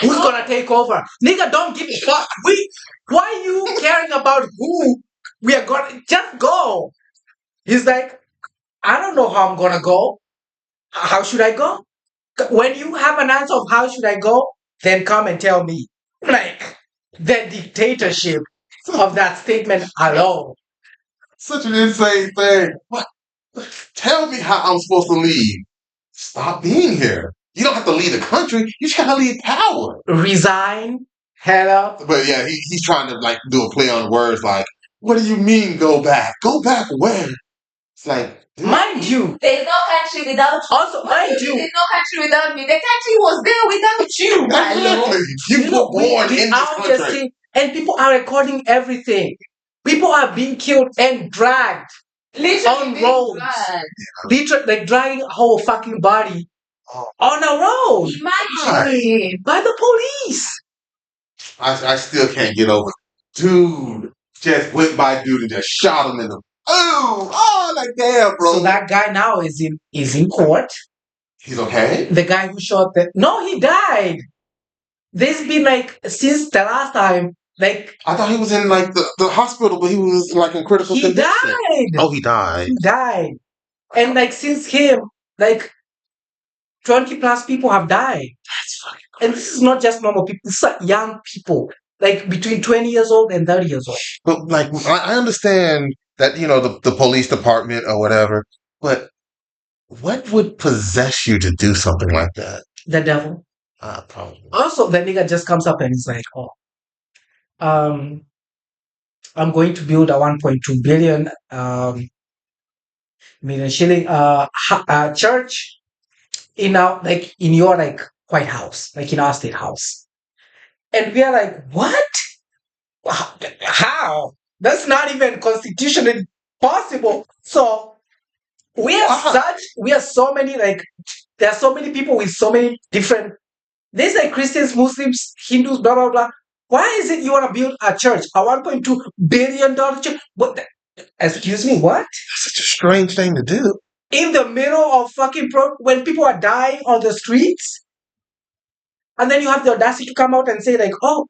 Who's gonna take over? Nigga, don't give a fuck. Why are you caring about who we are gonna just go? He's like, I don't know how I'm gonna go. How should I go? When you have an answer of how should I go, then come and tell me. Like the dictatorship of that statement alone. Such an insane thing. What? Tell me how I'm supposed to leave. Stop being here. You don't have to leave the country. You just gotta leave power. Resign. Head up. But yeah, he's trying to like do a play on words. Like, what do you mean go back? Go back where? It's like, mind you, there's no country without you. Also, mind you, there's no country without me. The country was there without you. Exactly. You were born in this country. And people are recording everything. People are being killed and dragged on roads. Literally, like dragging a whole fucking body on a road. Imagine. By the police. I still can't get over it. Dude just went by dude and just shot him in the like damn, bro. So that guy now is in court. He's okay? The guy who shot no, he died. There's been like since the last time, like I thought he was in like the hospital, but he was like in critical condition. He died. Oh, he died. He died. And like since him, like 20 plus people have died. That's fucking crazy. And this is not just normal people, it's like young people. Like between 20 years old and 30 years old. But like I understand that, you know, the police department or whatever, but what would possess you to do something like that? The devil. Probably. Also, the nigga just comes up and he's like, oh, I'm going to build a 1.2 billion million shilling church in our in your like White House, like in our state house. And we are like, what? How? That's not even constitutionally possible. So we are so many, like there are so many people with so many different, there's like Christians, Muslims, Hindus, blah blah blah. Why is it you want to build a church, a $1.2 billion church? What? Excuse me, what? That's such a strange thing to do. In the middle of fucking when people are dying on the streets, and then you have the audacity to come out and say like, oh,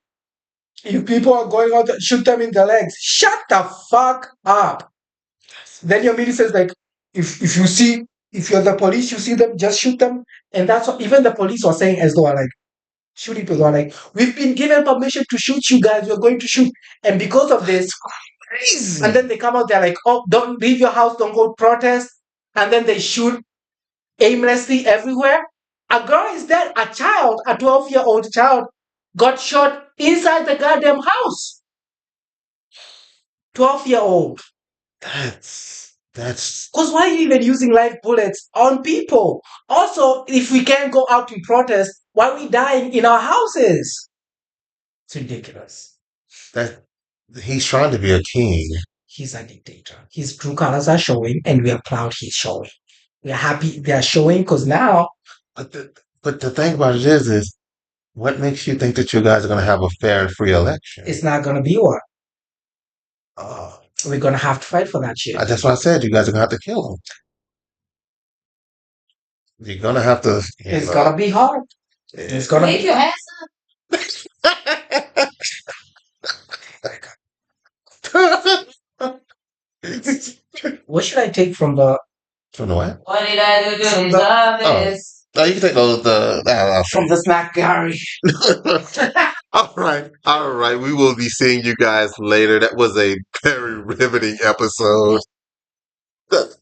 if people are going out, shoot them in the legs. Shut the fuck up. Then your media says like, if you're the police, you see them, just shoot them. And that's what even the police were saying, as though like shooting people are like, we've been given permission to shoot you guys, we're going to shoot. And because of this, crazy. And then they come out, they're like, oh, don't leave your house, don't go protest. And then they shoot aimlessly everywhere. A girl is dead. A child, a 12-year-old child, got shot inside the goddamn house. 12-year-old. That's because why are you even using live bullets on people? Also, if we can't go out in protest, why are we dying in our houses? It's ridiculous. that he's trying to be a king. He's a dictator. His true colors are showing, and we are proud he's showing. We are happy they are showing because now. But the thing about it is what makes you think that you guys are going to have a fair and free election? It's not going to be one. We're going to have to fight for that shit. That's what I said. You guys are going to have to kill him. You're going to have to. It's going to be hard. It's going to make your ass up. What should I take from the? From the what? What did I do to deserve this? No, you can take those from the snack gallery. All right. We will be seeing you guys later. That was a very riveting episode. Well,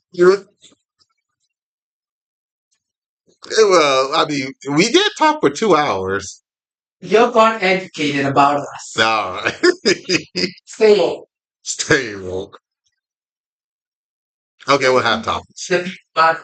I mean, we did talk for 2 hours. You're gone educated about us. All right. Stay woke. Stay woke. Okay, we'll have topics. But